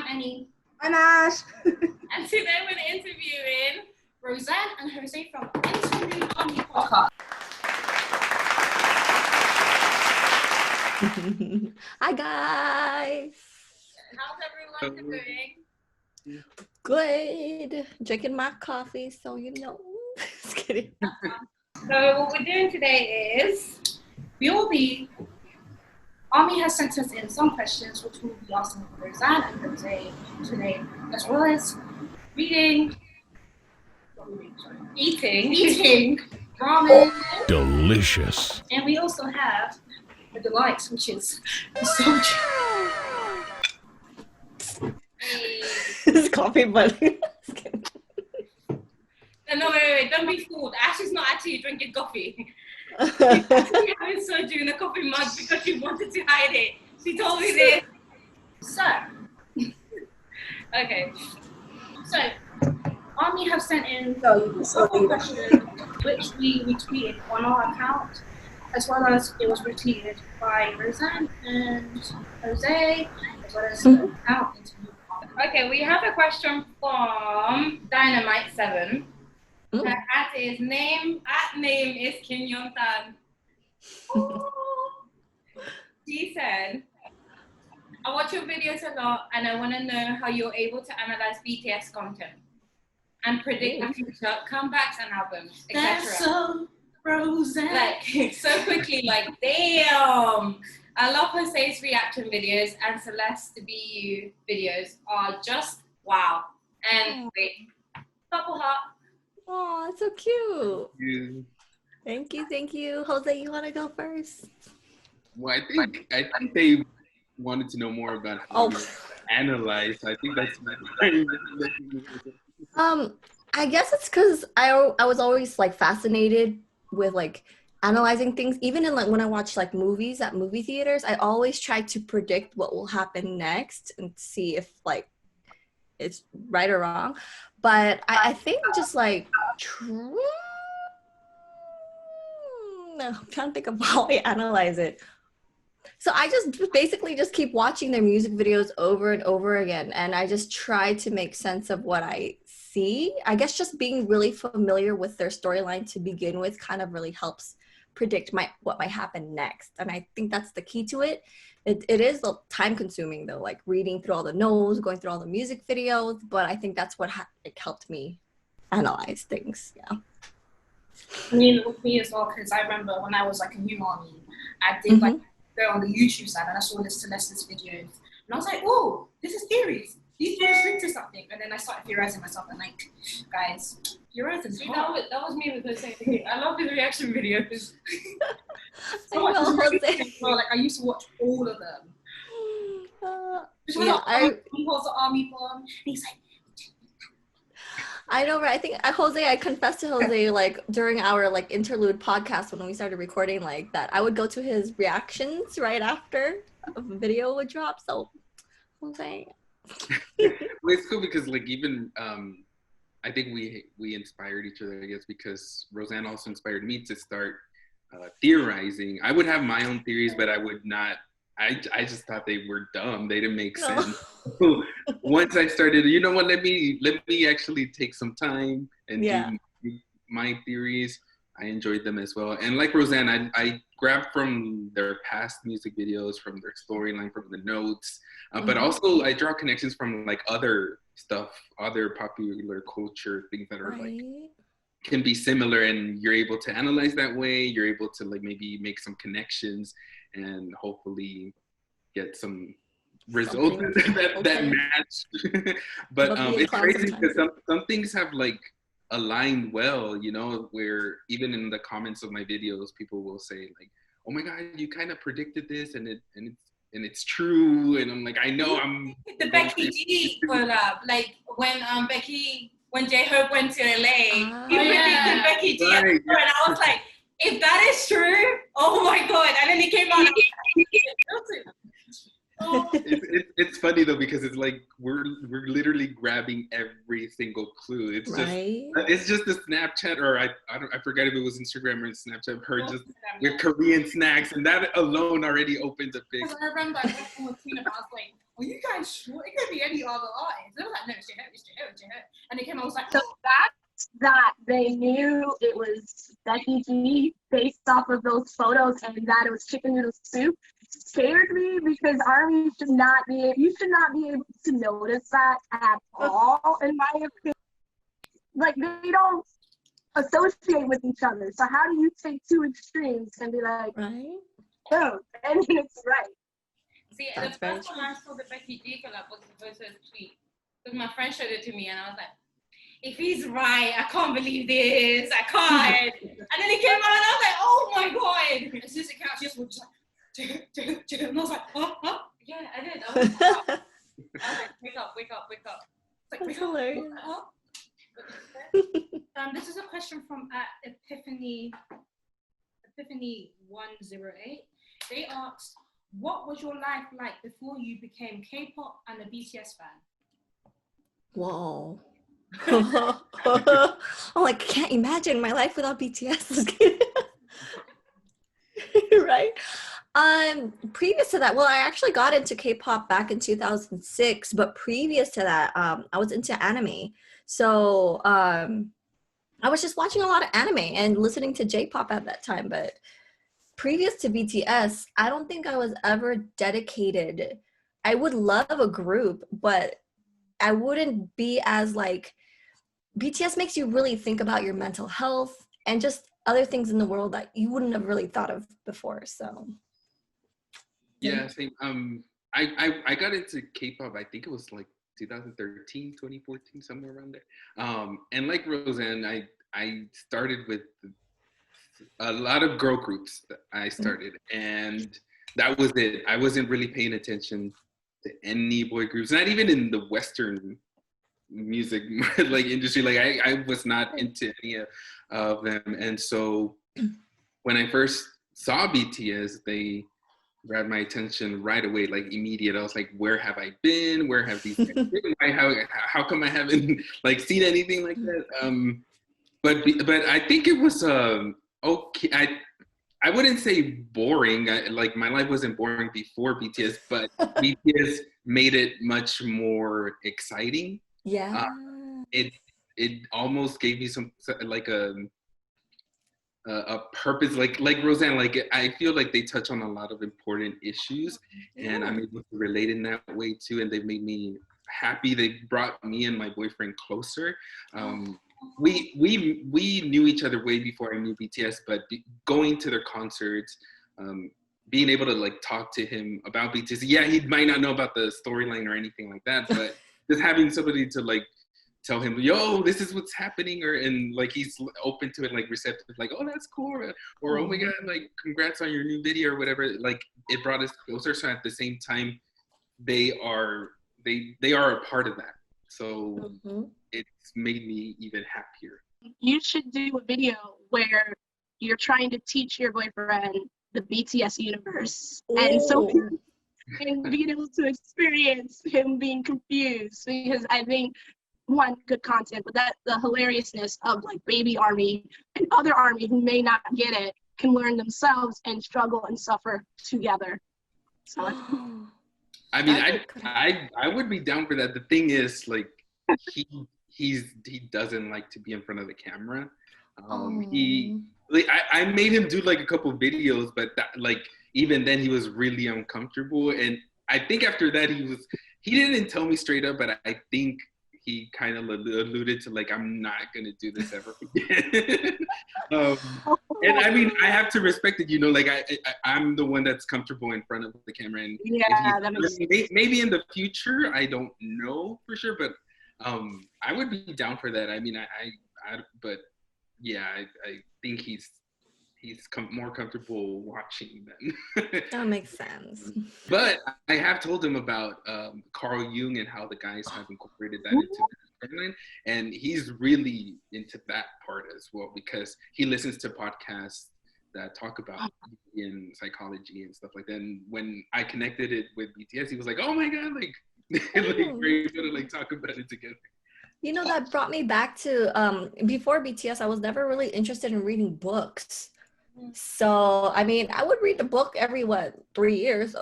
I'm Annie. I'm Ash. And today we're interviewing Rosan and Jose from Interlude Army Podcast. Hi guys. How's everyone doing? Good. Drinking my coffee, so you know. Just kidding. So what we're doing today is Army has sent us in some questions which we'll be asking for Rosan and Jose today, as well as eating ramen. Delicious. And we also have the delights, which is the soju. This coffee buddy. No, wait, don't be fooled. Ash is not actually drinking coffee. She's actually having soju in a coffee mug because she wanted to hide it. She told me this. So, okay. So, Army have sent in a couple questions which we retweeted on our account, as well as it was retweeted by Rosan and Jose, as well as the account interview. Okay, we have a question from Dynamite7. Her name is Kim Young-tan. She said, I watch your videos a lot and I want to know how you're able to analyze BTS content and predict the future comebacks and albums, etc. That's so Rosan. Like, so quickly, like, damn. I love Jose's reaction videos and Celeste BU videos are just wow. And wait, purple heart. Oh, that's so cute. Yeah. Thank you. Jose, you want to go first? Well, I think they wanted to know more about how you analyze. I think that's I guess it's because I was always like fascinated with like analyzing things. Even in like when I watch like movies at movie theaters, I always try to predict what will happen next and see if like it's right or wrong. But I think just like I'm trying to think of how I analyze it. So I just basically just keep watching their music videos over and over again, and I just try to make sense of what I see. I guess just being really familiar with their storyline to begin with kind of really helps predict what might happen next, and I think that's the key to it. It is time consuming though, like reading through all the notes, going through all the music videos, but I think that's what it helped me analyze things. Yeah. I mean, with me as well, because I remember when I was like a new Army, I did like go on the YouTube side and I saw this Celeste's videos, and I was like, oh, this is theories. These theories link to something, and then I started theorizing myself and like, guys, theorizing. That was me with the same thing. I love his reaction videos. Like I used to watch all of them. He holds the army form, and he's like, I know, right? I think I confessed to Jose like during our like interlude podcast when we started recording like that. I would go to his reactions right after a video would drop. So Jose. Well, it's cool because like even I think we inspired each other, I guess, because Rosan also inspired me to start theorizing. I would have my own theories, but I would not. I just thought they were dumb. They didn't make sense. Once I started, you know what? Let me actually take some time and do my theories. I enjoyed them as well. And like Rosan, I grabbed from their past music videos, from their storyline, from the notes, but also I draw connections from like other stuff, other popular culture, things that are like can be similar, and you're able to analyze that way. You're able to like maybe make some connections and hopefully get some results that match. But it's crazy because some things have like aligned well, you know, where even in the comments of my videos, people will say like, oh my God, you kind of predicted this and it's true. And I'm like, I know I'm the Becky G collab, like when J-Hope went to LA, he predicted Becky G, and I was like, if that is true, oh my God. And then he came out and it's funny though, because it's like we're literally grabbing every single clue. It's just the Snapchat, or I forget if it was Instagram or Snapchat, her just with Korean snacks, and that alone already opens a big. Because I remember I went from a tweet about, I was like, are you guys sure? It could be any other artist. They were like, no, it's J-Hope, it's J-Hope, it's J-Hope. And they came out, I was like, So that they knew it was Becky G based off of those photos and that it was chicken noodle soup scared me because ARMY should not be able to notice that at all, in my opinion. Like, they don't associate with each other. So how do you take two extremes and be like, Right? oh, and it's right? see, That's the very first one I saw the Becky G collab was the first tweet. Because my friend showed it to me and I was like, if he's right, I can't believe this. I can't. And then he came out and I was like, oh my God. As soon as it came out, she just was like, and I was like, huh? Yeah, I did. I was like, wake up. It's like, That's wake hilarious. up. This is a question from Epiphany108. They asked, what was your life like before you became K-pop and a BTS fan? Whoa. I'm like, can't imagine my life without BTS. Right? Previous to that, well, I actually got into K-pop back in 2006, but previous to that, I was into anime. So I was just watching a lot of anime and listening to J-pop at that time. But previous to BTS, I don't think I was ever dedicated. I would love a group, but I wouldn't be as like, BTS makes you really think about your mental health and just other things in the world that you wouldn't have really thought of before. So yeah, same. I got into K-pop, I think it was like 2013, 2014, somewhere around there. And like Rosan, I started with a lot of girl groups that I started, and that was it. I wasn't really paying attention to any boy groups, not even in the Western music like industry. Like I was not into any of them. And so when I first saw BTS, they grabbed my attention right away, like immediate. I was like, where have I been? Where have these been? How come I haven't like seen anything like that? But I think it was okay. I wouldn't say boring. Like my life wasn't boring before BTS, but BTS made it much more exciting. yeah. It almost gave me some like a purpose, like Rosan. Like I feel like they touch on a lot of important issues, and I'm able to relate in that way too. And they made me happy. They brought me and my boyfriend closer. We knew each other way before I knew BTS, but going to their concerts, being able to like talk to him about BTS. Yeah, he might not know about the storyline or anything like that, but just having somebody to like tell him, yo, this is what's happening, and like he's open to it, like receptive, like, oh, that's cool, or oh my God, like congrats on your new video or whatever. Like it brought us closer. So at the same time, they are a part of that. So it's made me even happier. You should do a video where you're trying to teach your boyfriend the BTS universe. And so and being able to experience him being confused, because I think one, good content, but that the hilariousness of like baby ARMY and other ARMY who may not get it can learn themselves and struggle and suffer together. So I mean, I would be down for that. The thing is, like, he doesn't like to be in front of the camera. I made him do like a couple videos, but that, like even then he was really uncomfortable. And I think after that he didn't tell me straight up, but I think he kind of alluded to like, I'm not gonna do this ever again. And I mean, I have to respect it, you know, like I'm the one that's comfortable in front of the camera, and maybe in the future, I don't know for sure, but I would be down for that. I mean, but yeah, I think he's more comfortable watching than. That makes sense. But I have told him about Carl Jung and how the guys have incorporated that into the storyline, and he's really into that part as well because he listens to podcasts that talk about in psychology and stuff like that. And when I connected it with BTS, he was like, "Oh my God, like, we're gonna like talk about it together." You know, that brought me back to before BTS, I was never really interested in reading books. So, I mean, I would read a book every, 3 years?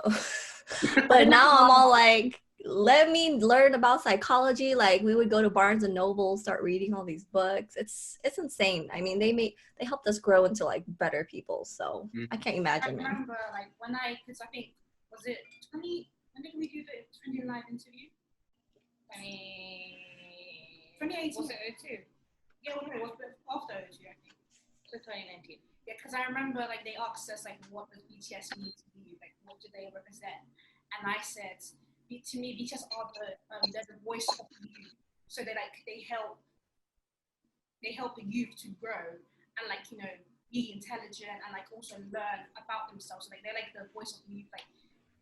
But now I'm all like, let me learn about psychology. Like we would go to Barnes and Noble, start reading all these books. It's insane. I mean, they helped us grow into like better people. So I can't imagine. I remember like because I think, was it 20, when did we do the 20 live interview? 2018. Was it 02? Yeah, well, no, it was after 02, I think. So 2019. Yeah, because I remember like they asked us like, what does BTS mean to you? Like, what do they represent? And I said, to me, BTS are they're the voice of the youth. So they help the youth to grow and like, you know, be intelligent and like also learn about themselves. So like they're like the voice of the youth. Like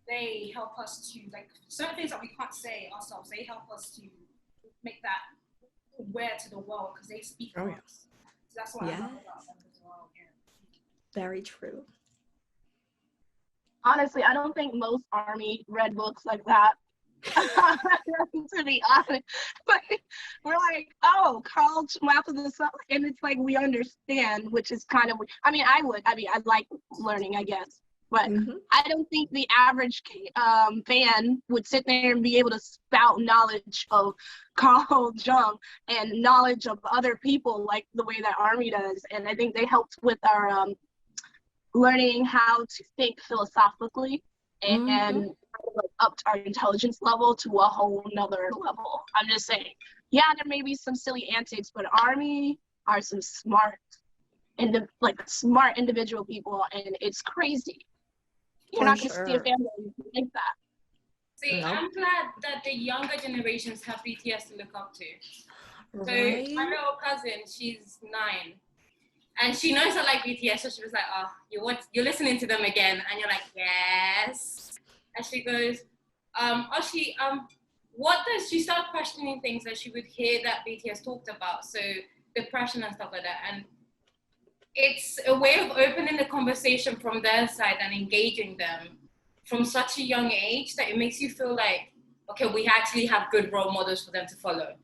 they help us to like certain things that we can't say ourselves. They help us to make that aware to the world because they speak for us. So that's what I love about them as well. Yeah. Very true. Honestly, I don't think most ARMY read books like that. To be honest, but we're like, oh, Carl Map of the Sun, and it's like we understand, which is kind of. I mean, I like learning, I guess, but I don't think the average fan would sit there and be able to spout knowledge of Carl Jung and knowledge of other people like the way that ARMY does, and I think they helped with our learning how to think philosophically and like upped our intelligence level to a whole nother level. I'm just saying, yeah, there may be some silly antics, but ARMY are some smart individual people, and it's crazy. You're not gonna see a family like that. See, I'm glad that the younger generations have BTS to look up to. Right. So my little cousin, she's 9. And she knows I like BTS, so she was like, oh, you're listening to them again? And you're like, yes. And she goes, she started questioning things that she would hear that BTS talked about, so depression and stuff like that. And it's a way of opening the conversation from their side and engaging them from such a young age that it makes you feel like, okay, we actually have good role models for them to follow.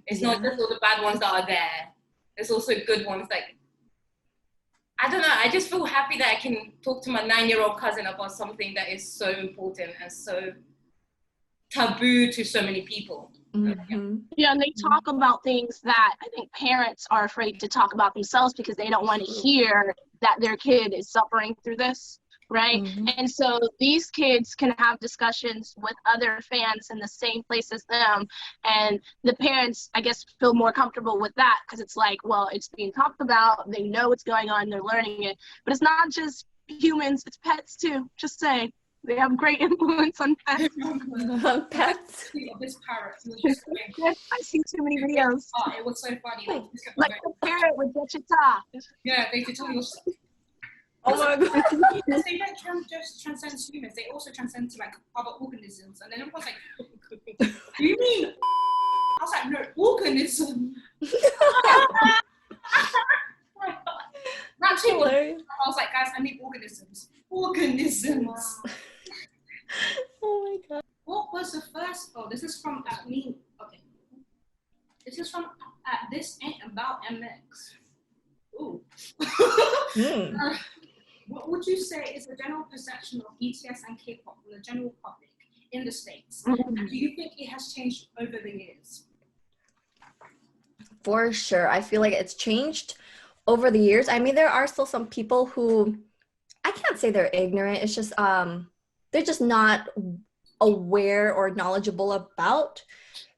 It's not just all the bad ones that are there. There's also good ones. Like, I don't know, I just feel happy that I can talk to my 9-year-old cousin about something that is so important and so taboo to so many people. Yeah, and they talk about things that I think parents are afraid to talk about themselves because they don't want to hear that their kid is suffering through this, right? And so these kids can have discussions with other fans in the same place as them, and the parents, I guess, feel more comfortable with that because it's like, well, it's being talked about, they know what's going on, they're learning it. But it's not just humans, it's pets too, just saying. They have great influence on pets. Pets? This parrot. I see too many videos. Oh, it was so funny. Like the parrot with Wichita. Yeah, they could tell you. Oh my god. They don't just transcend humans, they also transcend to like other organisms. And then it was like, do you mean? I was like, no, organism. Not too. I was like, guys, I mean organisms. Organisms. Oh my god. What was the first? Oh, this is from me. Okay. This is from This Ain't About MX. Ooh. What would you say is the general perception of BTS and K-pop from the general public in the States? And do you think it has changed over the years? For sure. I feel like it's changed over the years. I mean, there are still some people who, I can't say they're ignorant. It's just, they're just not aware or knowledgeable about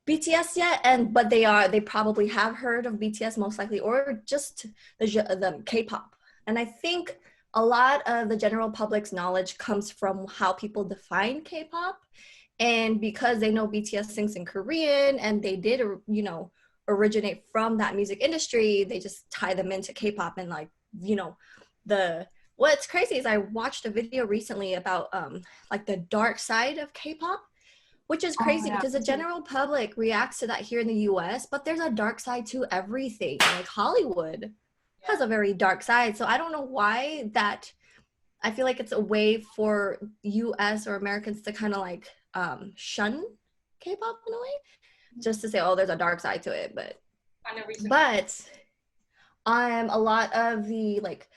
BTS yet. But they probably have heard of BTS most likely, or just the K-pop. And I think a lot of the general public's knowledge comes from how people define K-pop. And because they know BTS sings in Korean and they did, you know, originate from that music industry, they just tie them into K-pop. And like, you know, what's crazy is I watched a video recently about like the dark side of K-pop, which is crazy because the general public reacts to that here in the US, but there's a dark side to everything. Like Hollywood has a very dark side. So I don't know why that, I feel like it's a way for US or Americans to kind of like shun K-pop in a way, just to say, oh, there's a dark side to it. But a lot of the like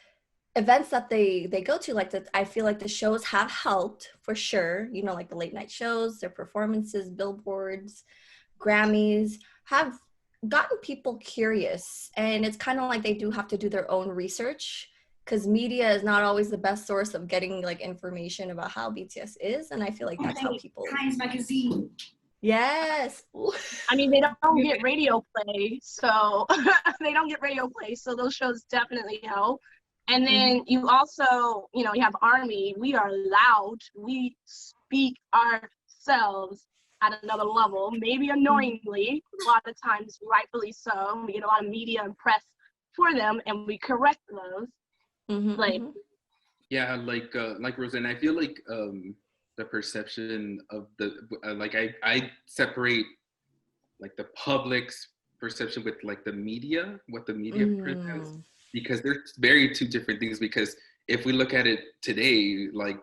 events that they go to, like that, I feel like the shows have helped for sure, you know, like the late night shows, their performances, billboards, Grammys have gotten people curious, and it's kind of like they do have to do their own research because media is not always the best source of getting like information about how BTS is, and I feel like that's how people. Times Magazine. Yes. I mean, they don't get radio play, so they don't get radio play, so those shows definitely help. And then you also, you know, you have ARMY. We are loud. We speak ourselves at another level, maybe annoyingly, a lot of times rightfully so. We get a lot of media and press for them, and we correct those. Yeah, like Rosan, I feel like the perception of the like I separate like the public's perception with like the media, what the media presents, because they're very two different things. Because if we look at it today, like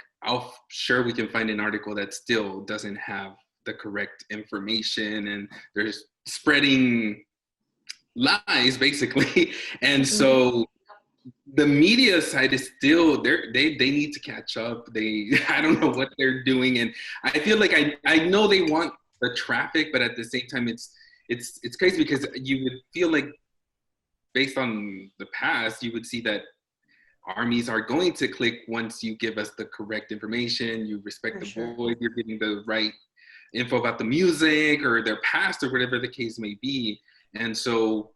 sure we can find an article that still doesn't have the correct information, and they're spreading lies basically. And so the media side is still they need to catch up. I don't know what they're doing, and I feel like I know they want the traffic, but at the same time it's crazy because you would feel like based on the past you would see that armies are going to click once you give us the correct information, you respect the voice, you're giving the right info about the music or their past or whatever the case may be. And so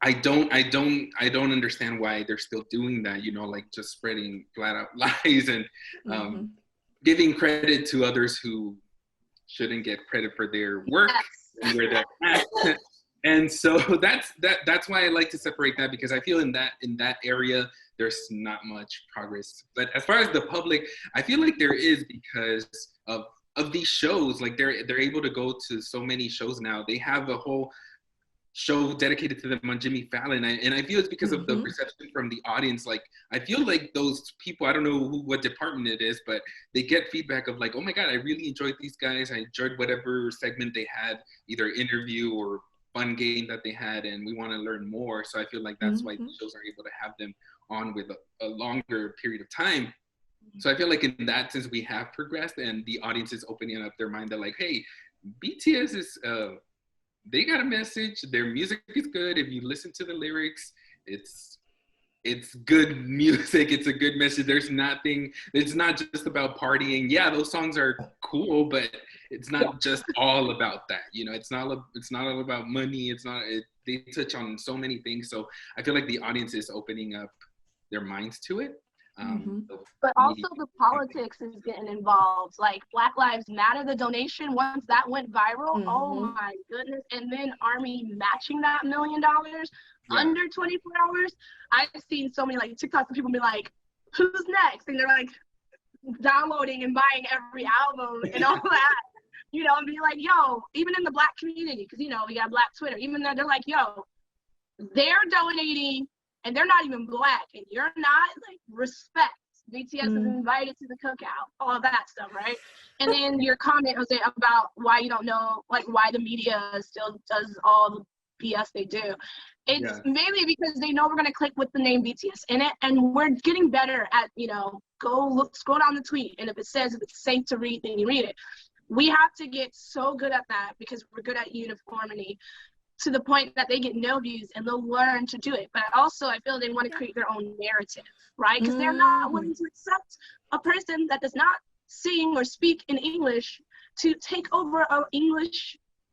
I don't understand why they're still doing that, you know, like just spreading flat out lies and giving credit to others who shouldn't get credit for their work and where they're at. And so that's why I like to separate that, because I feel in that area there's not much progress. But as far as the public, I feel like there is, because of these shows. Like they're able to go to so many shows now. They have a whole show dedicated to them on Jimmy Fallon, and I feel it's because of the perception from the audience. Like I feel like those people, I don't know what department it is, but they get feedback of like, oh my god, I really enjoyed these guys, I enjoyed whatever segment they had, either interview or fun game that they had, and we want to learn more. So I feel like that's why the shows are able to have them on with a longer period of time. So I feel like in that sense we have progressed, and the audience is opening up their mind. They're like, hey, BTS is they got a message, their music is good. If you listen to the lyrics, it's good music, it's a good message. It's not just about partying. Yeah, those songs are cool, but it's not just all about that. You know, it's not all about money. They touch on so many things. So I feel like the audience is opening up their minds to it. But also the politics is getting involved. Like Black Lives Matter, the donation, once that went viral, oh my goodness. And then ARMY matching that $1 million under 24 hours. I've seen so many like TikToks of people be like, who's next? And they're like downloading and buying every album and all that. You know, and be like, yo, even in the Black community, because, you know, we got Black Twitter, even though they're like, yo, they're donating and they're not even Black, and you're not, like, respect. BTS is invited to the cookout, all of that stuff, right? And then your comment, Jose, about why you don't know, like, why the media still does all the BS they do. It's mainly because they know we're going to click with the name BTS in it, and we're getting better at, you know, scroll down the tweet, and if it's safe to read, then you read it. We have to get so good at that because we're good at uniformity, to the point that they get no views and they'll learn to do it. But also I feel they want to create their own narrative, right? Because they're not willing to accept a person that does not sing or speak in English to take over a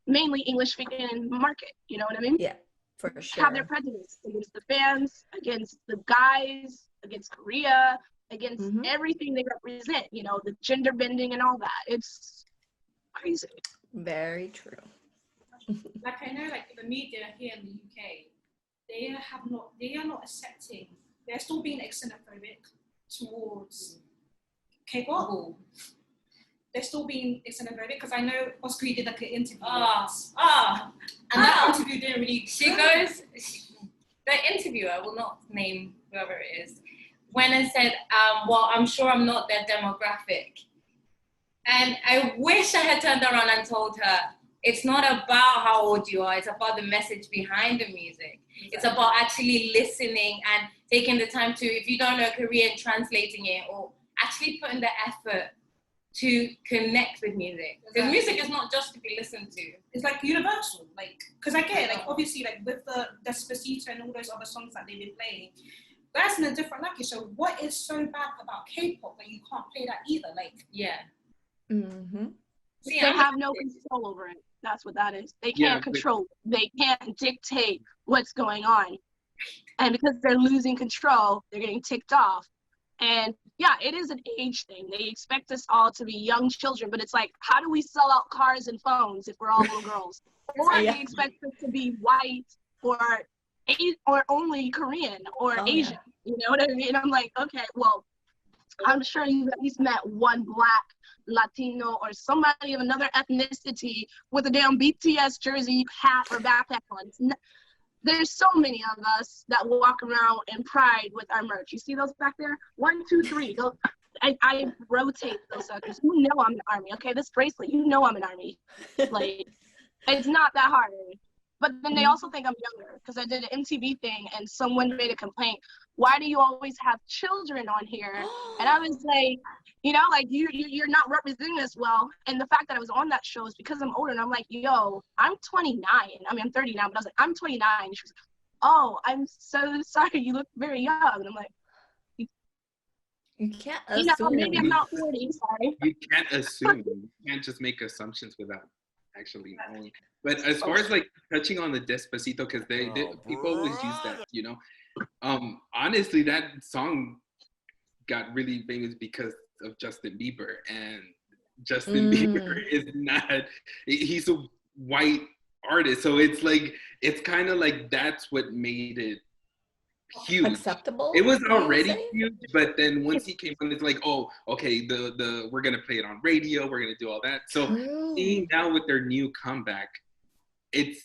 mainly English speaking market. You know what I mean? Yeah, for sure. Have their prejudice against the fans, against the guys, against Korea, against everything they represent, you know, the gender bending and all that. It's crazy. Very true. Like I know, like the media here in the UK, they are not accepting. They're still being xenophobic towards K-pop. They're still being xenophobic, because I know Oscar did like an interview. And that interview didn't really. The interviewer, I will not name whoever it is, went and said, well, I'm sure I'm not their demographic. And I wish I had turned around and told her, it's not about how old you are, it's about the message behind the music. It's about actually listening and taking the time to, if you don't know Korean, translating it, or actually putting the effort to connect with music. Because music is not just to be listened to. It's like universal, like, because I get it, like, obviously, like, with the Despacito and all those other songs that they've been playing, that's in a different language. So what is so bad about K-pop that you can't play that either? Like, yeah. Mm-hmm. See, they have no control over it. That's what that is. They can't control it. They can't dictate what's going on. And because they're losing control, they're getting ticked off. And yeah, it is an age thing. They expect us all to be young children, but it's like, how do we sell out cars and phones if we're all little girls? Or they expect us to be white or only Korean or Asian. You know what I mean? I'm like, okay, well, I'm sure you've at least met one Black, Latino, or somebody of another ethnicity with a damn BTS jersey, hat, or backpack on. There's so many of us that walk around in pride with our merch. You see those back there? 1, 2, 3. Those, I rotate those suckers. You know I'm an ARMY, okay? This bracelet, you know I'm an ARMY. Like, it's not that hard. But then they also think I'm younger because I did an MTV thing and someone made a complaint. Why do you always have children on here? And I was like, you know, like you're not representing us well. And the fact that I was on that show is because I'm older. And I'm like, yo, I'm 29. I mean, I'm 30 now, but I was like, I'm 29. And she was like, oh, I'm so sorry. You look very young. And I'm like, you can't assume. You know, maybe I'm not 40. Sorry. You can't assume. You can't just make assumptions without actually knowing. But as far as like touching on the Despacito, because they people always use that, you know. Honestly, that song got really famous because of Justin Bieber, and Justin Bieber is not, he's a white artist, so it's like, it's kind of like that's what made it huge. Acceptable. It was already huge, but then once he came on, it's like, oh, okay, the we're gonna play it on radio, we're gonna do all that. So seeing now with their new comeback, it's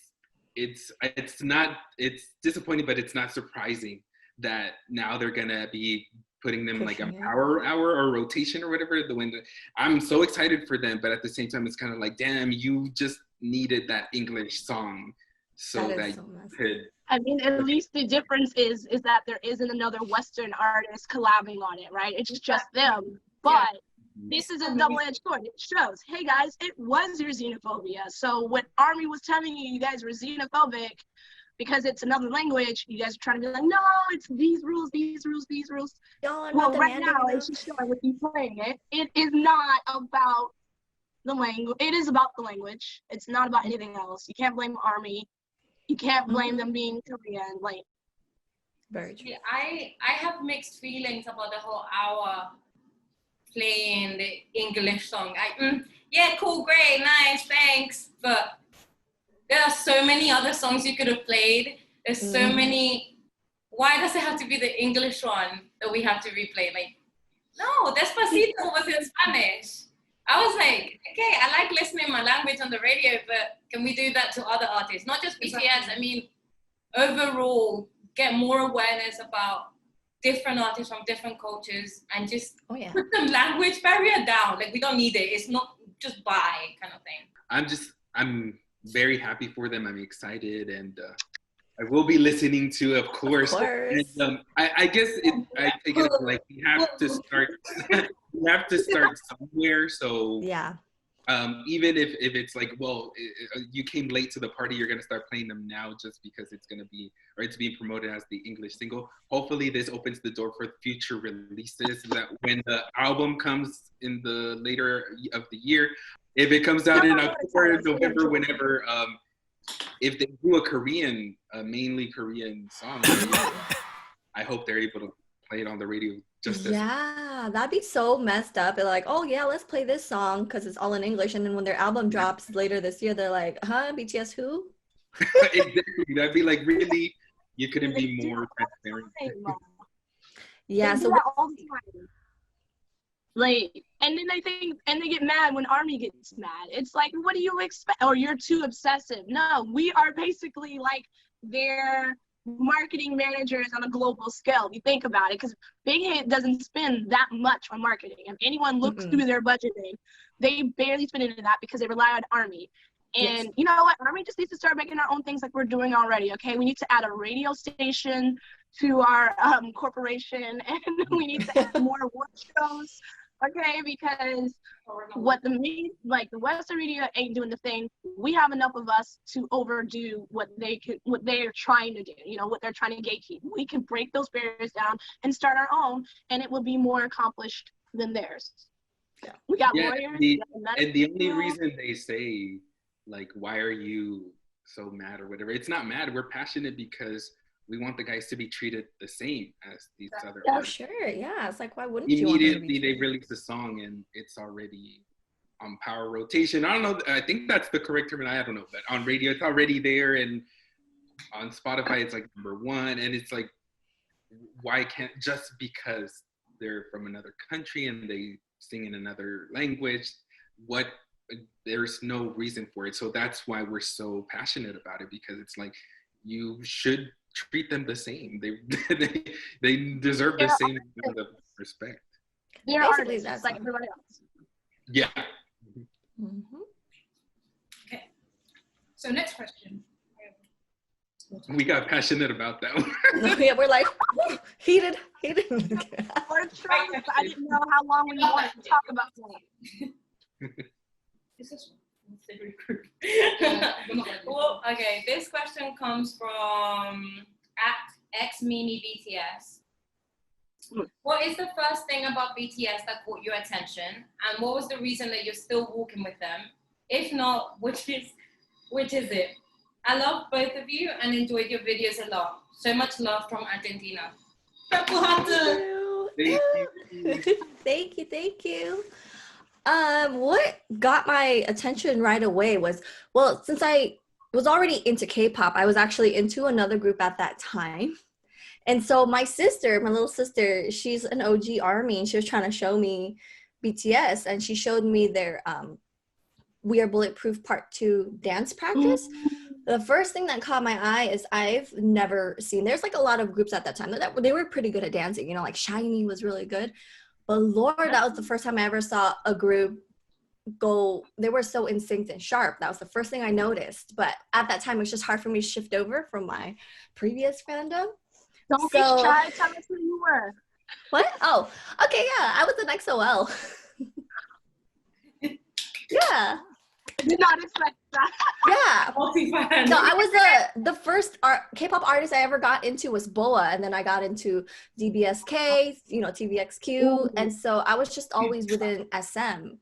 disappointing, but it's not surprising that now they're gonna be putting them like a power hour or rotation or whatever. I'm so excited for them, but at the same time, it's kind of like, damn, you just needed that English song so that you could. I mean, at least the difference is that there isn't another Western artist collabing on it, right? It's just them. But this is a double-edged sword. It shows, hey guys, it was your xenophobia. So when ARMY was telling you guys were xenophobic because it's another language, you guys are trying to be like, no, it's these rules, these rules, these rules. Well, right now, it's just showing with you playing it. It is not about the language. It is about the language. It's not about anything else. You can't blame ARMY. You can't blame them being Korean. Like, very true. Yeah, I have mixed feelings about the whole hour playing the English song. Yeah, cool, great, nice, thanks. But there are so many other songs you could have played. There's so many. Why does it have to be the English one that we have to replay? Like, no, Despacito was in Spanish. I was like, okay, I like listening my language on the radio, but can we do that to other artists? Not just BTS, I mean, overall, get more awareness about different artists from different cultures and just put the language barrier down. Like, we don't need it. It's not just buy kind of thing. I'm very happy for them. I'm excited, and I will be listening to, of course. And, I guess I think it's like we have to start. We have to start somewhere. So even if it's like, well, you came late to the party, you're gonna start playing them now just because it's gonna be, or it's being promoted as the English single. Hopefully, this opens the door for future releases. That when the album comes in the later of the year, if it comes out in October, November, whenever. If they do a mainly Korean song, I hope they're able to play it on the radio. That'd be so messed up. They're like, oh yeah, let's play this song because it's all in English, and then when their album drops later this year, they're like, huh, BTS who? Exactly. That'd be like, really, you couldn't be more transparent. Yeah, so all the time. Like, and then they get mad when ARMY gets mad. It's like, what do you expect? Or you're too obsessive. No, we are basically like their marketing managers on a global scale. If you think about it, because Big Hit doesn't spend that much on marketing. If anyone looks through their budgeting, they barely spend into that because they rely on ARMY. And you know what? ARMY just needs to start making our own things like we're doing already, okay? We need to add a radio station to our corporation, and we need to add more award shows, okay? Because what the Western media ain't doing the thing. We have enough of us to overdo what they're trying to do, you know, what they're trying to gatekeep. We can break those barriers down and start our own, and it will be more accomplished than theirs. Yeah. We got lawyers. And the only reason they say, like, why are you so mad or whatever, it's not mad. We're passionate because we want the guys to be treated the same as these other artists. Sure, yeah. It's like, why wouldn't you want immediately they release a song and it's already on power rotation. I don't know, I think that's the correct term, and I don't know, but on radio it's already there, and on Spotify it's like #1, and it's like, why can't, just because they're from another country and they sing in another language, there's no reason for it. So that's why we're so passionate about it, because it's like, you should treat them the same. They deserve the same amount of respect. They're artists, just like everybody else. Yeah. Okay. So next question. We got passionate about that one. Yeah, we're like, heated. We're trying, but I didn't know how long we wanted to talk about that. Is this one? Well, okay, this question comes from @xmimibts. What is the first thing about BTS that caught your attention, and what was the reason that you're still walking with them? If not, which is it? I love both of you and enjoyed your videos a lot. So much love from Argentina. Thank you. What got my attention right away was, well, since I was already into K-pop, I was actually into another group at that time. And so my little sister, she's an OG ARMY, and she was trying to show me BTS, and she showed me their We Are Bulletproof Part 2 dance practice. The first thing that caught my eye is I've never seen, there's like a lot of groups at that time that they were pretty good at dancing, you know, like SHINee was really good. But Lord, that was the first time I ever saw a group go, they were so in sync and sharp. That was the first thing I noticed. But at that time, it was just hard for me to shift over from my previous fandom. Don't be shy, tell us who you were. What? Oh, okay, yeah, I was an XOL. Yeah. I did not expect that. Yeah. No, I was the first K-pop artist I ever got into was BoA, and then I got into DBSK, you know, TVXQ, and so I was just always within SM.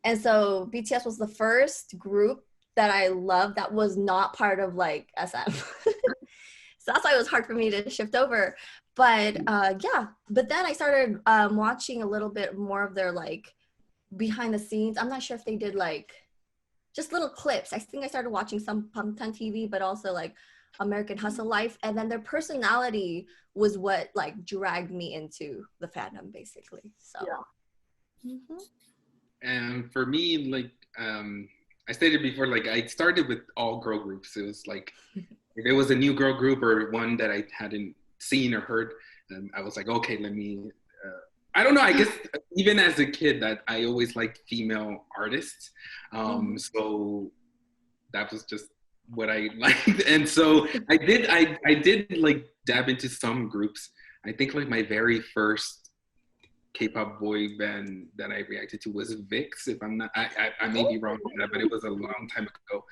And so BTS was the first group that I loved that was not part of like SM. So that's why it was hard for me to shift over. But yeah, but then I started watching a little bit more of their like behind the scenes. I'm not sure if they did like just little clips. I think I started watching some Bangtan TV, but also like American Hustle Life. And then their personality was what like dragged me into the fandom, basically. So. Yeah. And for me, like I stated before, like I started with all girl groups. It was like, if there was a new girl group or one that I hadn't seen or heard, I was like, okay, let me, I don't know, I guess even as a kid that I always liked female artists. So that was just what I liked. And so I did like dab into some groups. I think like my very first K-pop boy band that I reacted to was VIX, if I'm not, I may be wrong with that, but it was a long time ago.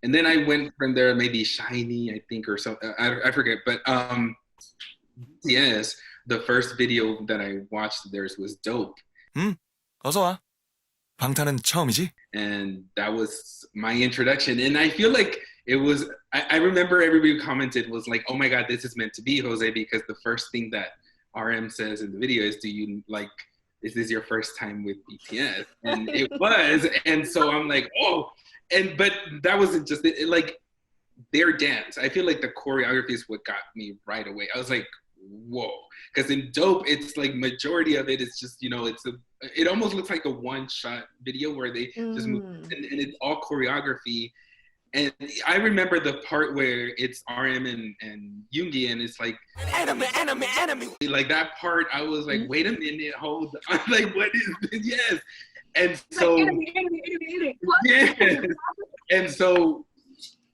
And then I went from there, maybe SHINee, I think, or something, I forget, but yes, the first video that I watched of theirs was Dope. 어서 와. 방탄은 처음이지? And that was my introduction. And I feel like it was, I remember everybody commented was like, oh my God, this is meant to be Jose, because the first thing that RM says in the video is, do you like, is this your first time with BTS? And it was, and so I'm like, oh, but that wasn't just it, like their dance. I feel like the choreography is what got me right away. I was like, whoa, because in Dope, it's like majority of it is just, you know, it almost looks like a one-shot video where they just move, and it's all choreography. And I remember the part where it's RM and Yoongi, and it's like enemy. Like that part, I was like, wait a minute, hold on. Like, what is this? Yes. And so, yeah. And so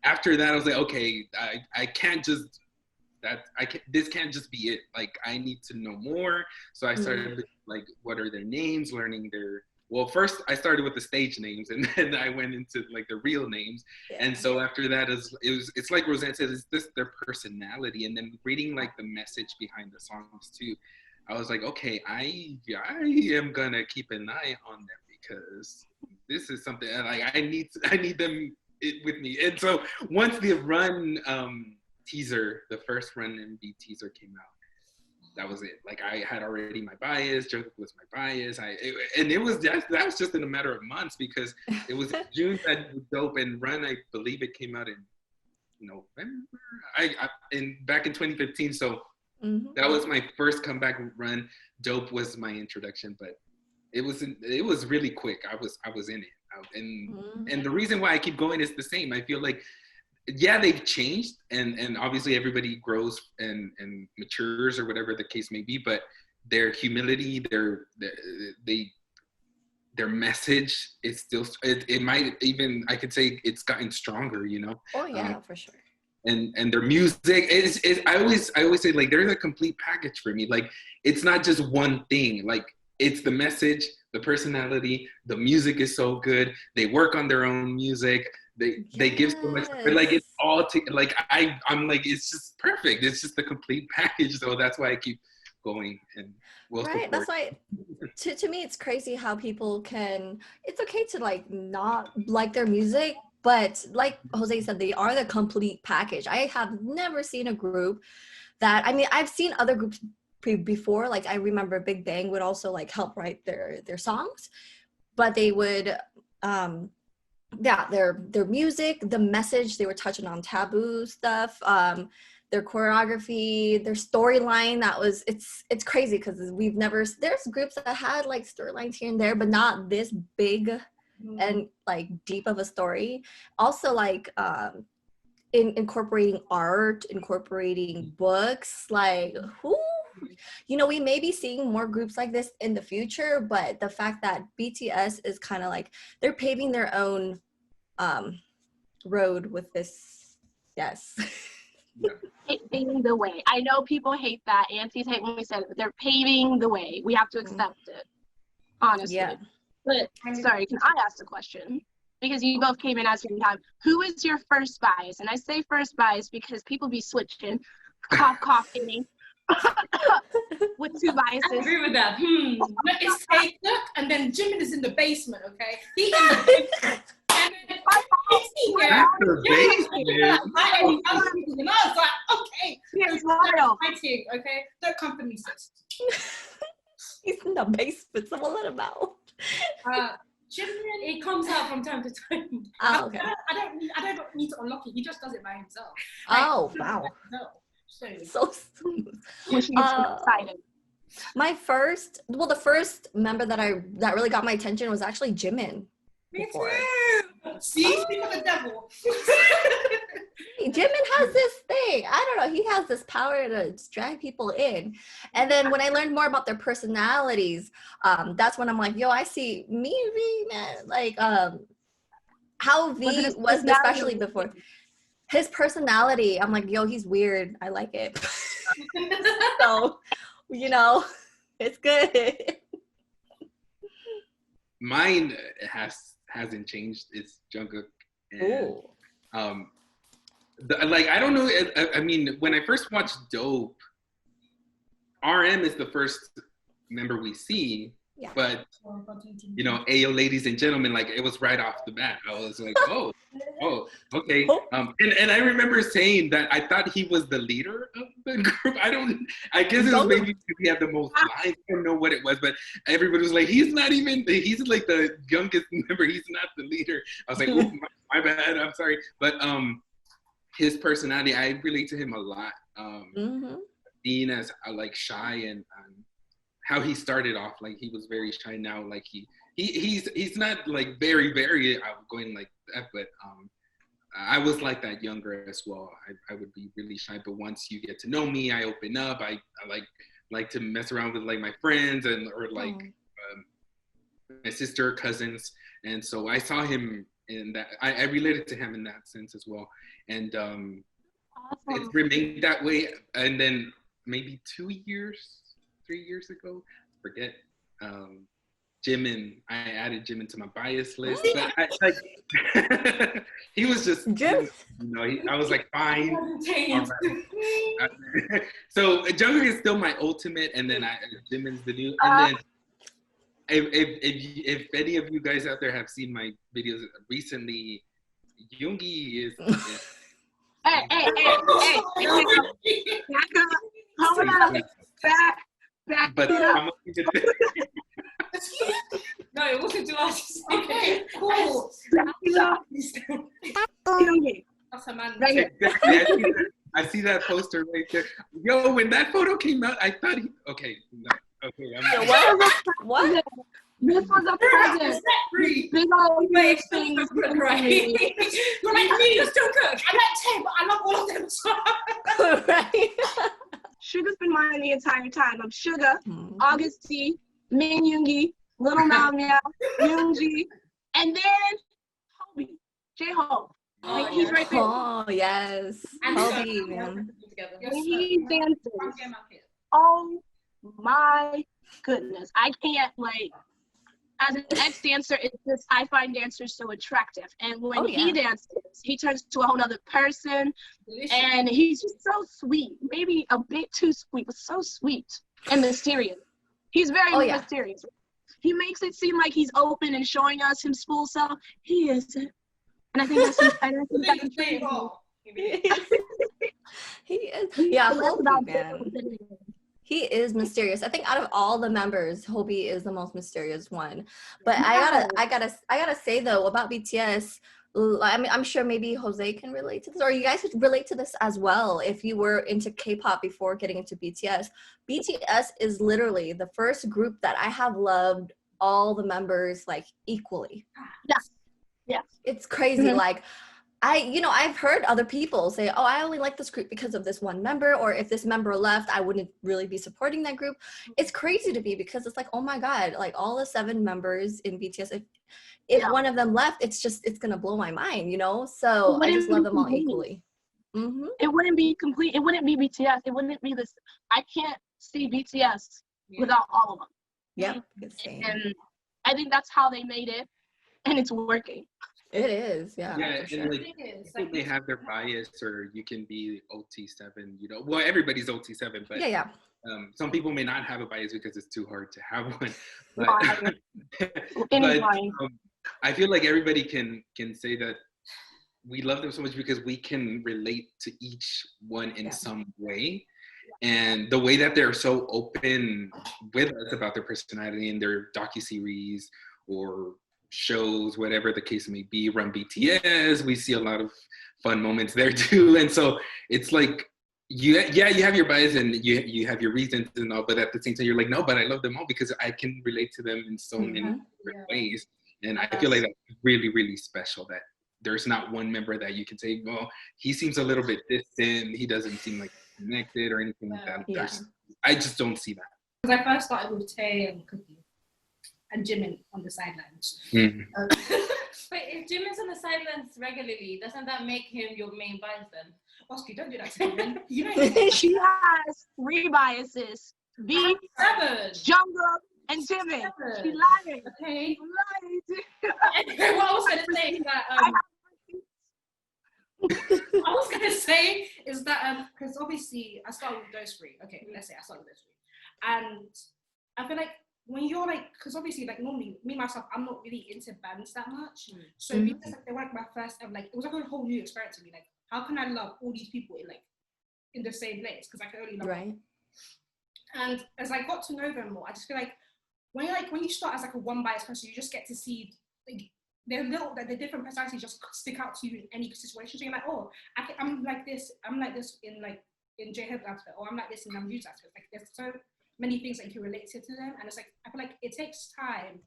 after that, I was like, okay, I can't just, this can't just be it. Like, I need to know more. So I started like, what are their names, learning their, well, first I started with the stage names, and then I went into like the real names. Yeah. And so after that, it's like Rosan said, it's just their personality, and then reading like the message behind the songs too. I was like, okay, I am gonna keep an eye on them, because this is something like I need them with me. And so once the Run teaser, the first Run MV teaser came out, that was it. Like, I had already my bias. Jungkook was my bias. That was just in a matter of months, because it was June that was Dope, and Run, I believe it came out in November. Back in 2015. So that was my first comeback Run. Dope was my introduction, but it was really quick. I was in it, and the reason why I keep going is the same. I feel like, yeah, they've changed, and obviously everybody grows and matures, or whatever the case may be, but their humility, their message is still, it might even, I could say it's gotten stronger, Oh yeah, for sure. And their music is I always say, like, they're the complete package for me. Like, it's not just one thing. Like, it's the message, the personality, the music is so good. They work on their own music. They give so much, like, it's all like, I'm like, it's just perfect. It's just the complete package. So that's why I keep going, and we'll right. support. That's why to me it's crazy how people it's okay to like not like their music, but like Jose said, they are the complete package. I have never seen a group that, I mean, I've seen other groups before, like I remember Big Bang would also like help write their songs, but they would their music, the message, they were touching on taboo stuff, their choreography, their storyline, it's crazy, because there's groups that had like storylines here and there, but not this big and like deep of a story. Also, like incorporating art, incorporating books, like we may be seeing more groups like this in the future, but the fact that BTS is kind of like, they're paving their own road with this. Yes. Paving the way. I know people hate that. Aunties hate when we said it, but they're paving the way. We have to accept it, honestly. Yeah. But sorry, can I ask a question? Because you both came in at the same time. Who is your first bias? And I say first bias because people be switching, coughing with two biases. I agree with that. It's Taekwook, and then Jimin is in the basement. Okay, he's in the basement. And then and I was like, okay, here's wild. Fighting. Okay, don't come for me, sis. He's in the basement. Someone let him out. Jimin, it comes out from time to time. Oh, okay. I don't need to unlock it. He just does it by himself. Oh, wow. So smooth. Excited. The first member that really got my attention was actually Jimin. Me too. See, speak of the devil. Jimin has this thing. I don't know. He has this power to just drag people in. And then when I learned more about their personalities, that's when I'm like, yo, I see me, man. Like, how V was especially before. His personality, I'm like, yo, he's weird. I like it. So, it's good. Mine hasn't changed. It's Jungkook. And, I don't know. I mean, when I first watched Dope, RM is the first member we see. Yeah. But Ayo, ladies and gentlemen, like, it was right off the bat. I was like, oh, okay. And I remember saying that I thought he was the leader of the group. I guess it was maybe because he had the most lines. I don't know what it was, but everybody was like, he's like the youngest member. He's not the leader. I was like, oh, my bad. I'm sorry. But his personality, I relate to him a lot. Being as like shy and how he started off, like he was very shy. Now, like he's not like very, very outgoing like that, but I was like that younger as well. I would be really shy, but once you get to know me, I open up. I like to mess around with like my friends or like my sister, cousins, and so I saw him in that. I related to him in that sense as well, and it's remained that way. And then maybe 3 years ago, forget. Jimin, I added Jimin to my bias list, but he was just, I was like, fine. Right. So Jungkook is still my ultimate, and then Jimin's the new, and then if any of you guys out there have seen my videos recently, Yoongi is. Hey. Hold on. Back. But no, it wasn't too much. Okay, cool. That's a man. Right here. I see that poster right there. Yo, when that photo came out, I thought okay. What? This was a present. Big old things. Right. You're like me, you're still cook. I like Tay, but I love all of them. Right. Sugar's been mine the entire time. I'm Sugar, August T, Min Yoongi, Little Mao Meow, Yoongi, and then Hobie, J-Hope. Like, he's right there. Oh, yes. Hobie, man. And he dances. Oh my goodness. I can't, like, as an ex-dancer, it's just, I find dancers so attractive. And when he dances, he turns to a whole other person. And he's just so sweet. Maybe a bit too sweet, but so sweet and mysterious. He's very mysterious. He makes it seem like he's open and showing us his full self. He isn't. And I think that's He is. Yeah, Hobie, man. He is mysterious. I think out of all the members, Hobie is the most mysterious one. But I gotta say though about BTS, I mean, I'm sure maybe Jose can relate to this, or you guys could relate to this as well if you were into K-pop before getting into BTS. BTS is literally the first group that I have loved all the members like equally. Yeah. It's crazy. Like I've heard other people say, oh, I only like this group because of this one member, or if this member left, I wouldn't really be supporting that group. It's crazy to me because it's like, oh my God, like all the 7 members in BTS, if one of them left, it's gonna blow my mind, So I just love them all equally. It wouldn't be complete. It wouldn't be BTS. It wouldn't be this. I can't see BTS without all of them. Yep. And I think that's how they made it, and it's working. It is, yeah. Yeah, sure. and people may have their bias, or you can be OT7, Well, everybody's OT7, but some people may not have a bias because it's too hard to have one. But, I feel like everybody can say that we love them so much because we can relate to each one in some way. And the way that they're so open with us about their personality in their docuseries or shows, whatever the case may be, Run BTS, we see a lot of fun moments there too. And so it's like, you have your bias and you have your reasons and all, but at the same time you're like, no, but I love them all because I can relate to them in so many different ways. And I feel like that's really, really special, that there's not one member that you can say, well, he seems a little bit distant, he doesn't seem like connected or anything like that. I just don't see that. Because I first started with Tay and Cookie and Jimin on the sidelines. But if Jimin's on the sidelines regularly, doesn't that make him your main bias then? Oscar, don't do that to me. She has 3 biases. B, Jungkook, and Jimin. She lied. Okay. What I was gonna say is that because obviously I started with those 3. Okay, let's say I started with those 3, and I feel like when you're like, because obviously like normally me myself, I'm not really into bands that much. So because like they were like my first ever, like it was like a whole new experience to me. Like, how can I love all these people in the same place? Because I can only love them. And as I got to know them more, I just feel like when you start as like a one biased person, you just get to see like the different personalities just stick out to you in any situation. So you're like, oh, I'm like this in J-Hope's aspect, or I'm like this in Namjoon's aspect. Like there's so many things that you can relate to them, and it's like I feel like it takes time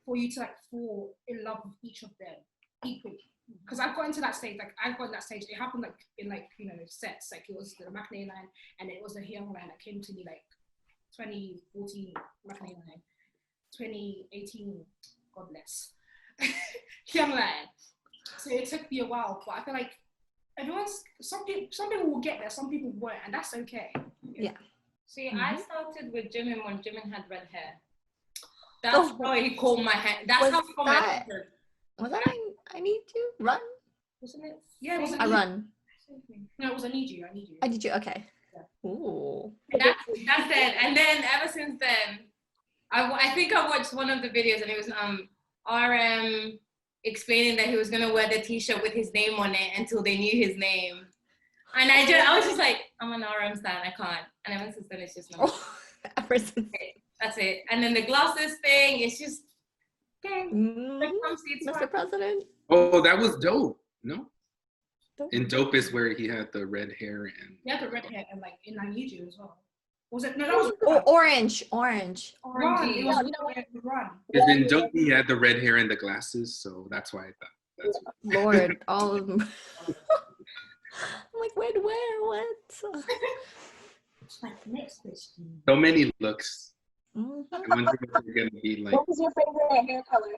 for you to like fall in love with each of them equally. Because I've got into that stage, it happened like in sets, like it was the Maknae line and it was the Hyung line that came to me like 2014 Maknae line. 2018, God bless, young lad. So it took me a while, but I feel like some people will get there, some people won't, and that's okay. Yeah. See, I started with Jimin when Jimin had red hair. That's how he called my hair. That's how he called my hair. Was that I need to run? Wasn't it? Yeah, it was I run. No, it was I need you. I need you. Okay. Yeah. Ooh. That's it. And then ever since then, I think I watched one of the videos and it was RM explaining that he was gonna wear the t-shirt with his name on it until they knew his name. And I was just like, I'm an RM stan, I can't. And ever since then, it's just not. Ever since. Okay, that's it. And then the glasses thing, it's just okay. Mr. President. Oh, that was dope. No. In Dope is where he had the red hair and. He had the red hair and like in I Need You as well. Was it? No, that was orange. Run. It was Run. Because in Dope he had the red hair and the glasses, so that's why I thought that's. Lord, all of them. I'm like, where, what? Like the next question. So many looks. Mm-hmm. I wonder what they're gonna be like. What was your favorite hair color?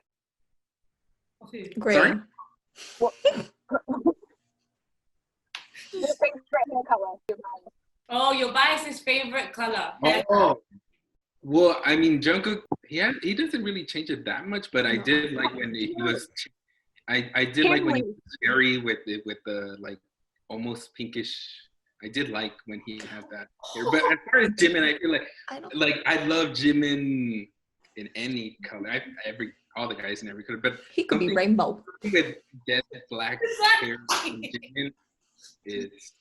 Gray. Sorry? Your favorite hair color? Oh, your bias's favorite color. Oh, well, I mean, Jungkook, he doesn't really change it that much, but I did like when he was. I did like when he was cherry with the like almost pinkish. I did like when he had that hair. But as far as Jimin, I feel like I love Jimin in any color. All the guys in every color, but he could be rainbow. With jet black hair from Jimin is,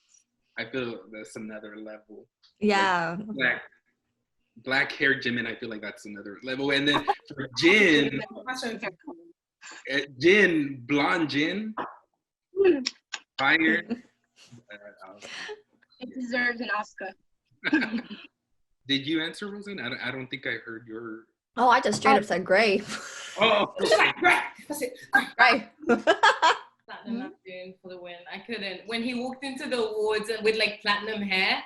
I feel that's another level. Yeah. Like black hair Jimin, I feel like that's another level. And then for Jin, blonde Jin, fire. It deserves an Oscar. Did you answer, Rosan? I don't think I heard your. Oh, I just straight up said gray. Oh, Right. That's it. Right. Platinum Namjoon for the win. I couldn't. When he walked into the awards with like platinum hair,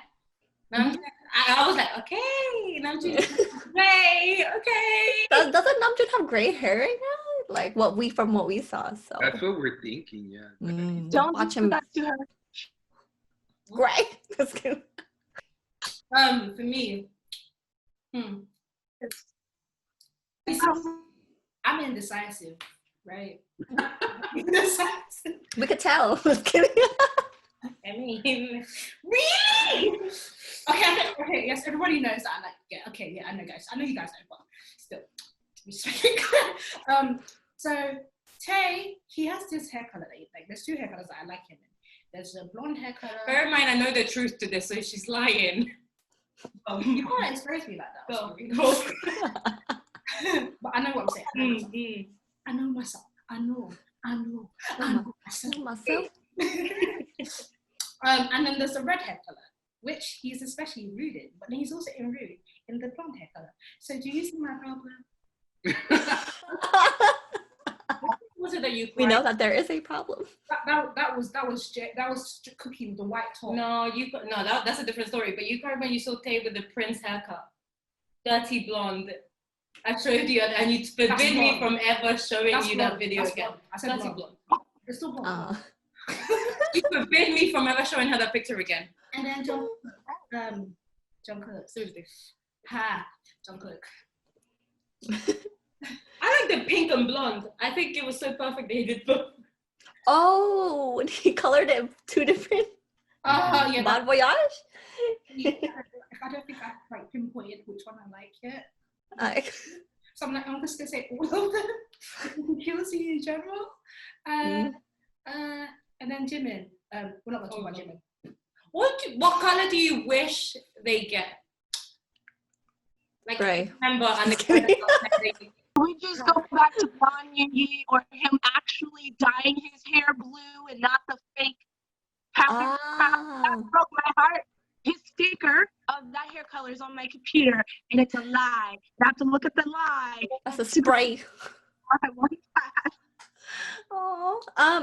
I was like, okay, Namjoon, gray, okay. Doesn't Namjoon have gray hair right now? Like what we saw. So that's what we're thinking, yeah. Don't watch do him. that to her. Gray. That's good. For me, I'm indecisive, right? Indecisive. We could tell. Just kidding. I mean, Really? Okay, yes, everybody knows that I like, yeah, okay, yeah, I know guys. I know you guys know, but still, to be straight. So, Tay, he has this hair color that like, there's two hair colors that I like him in. There's a blonde hair color. bear in mind, I know the truth to this, so she's lying. Oh, you can't expose me like that. Go. But I know what I'm saying. I know myself. I know myself. And then there's the red hair color, which he's especially rude in, but then he's also rude in the blonde hair color. So do you see my problem? Was it that you? We know that there is a problem. That was Cookie with the white top. No, that's a different story. But you cried when you saw Tay with the Prince haircut, dirty blonde. I showed you, and you forbid me from ever showing you that video again. I said dirty blonde. It's still blonde. You forbid me from ever showing her that picture again. And then Jungkook, seriously, Jungkook. I like the pink and blonde. I think it was so perfect that he did both. Oh, he colored it two different. Yeah. Bon voyage. Yeah, I don't think I like pinpointed which one I like yet. So I'm just gonna say all of them. Guilty in general. And then Jimin. We're not gonna talk about Jimin. What color do you wish they get? Like gray. Remember and the We just go back to Bon Yoongi or him actually dyeing his hair blue and not the fake crap. That broke my heart. His sticker of that hair color is on my computer and it's a lie. I have to look at the lie. That's a spray. I want that. Oh,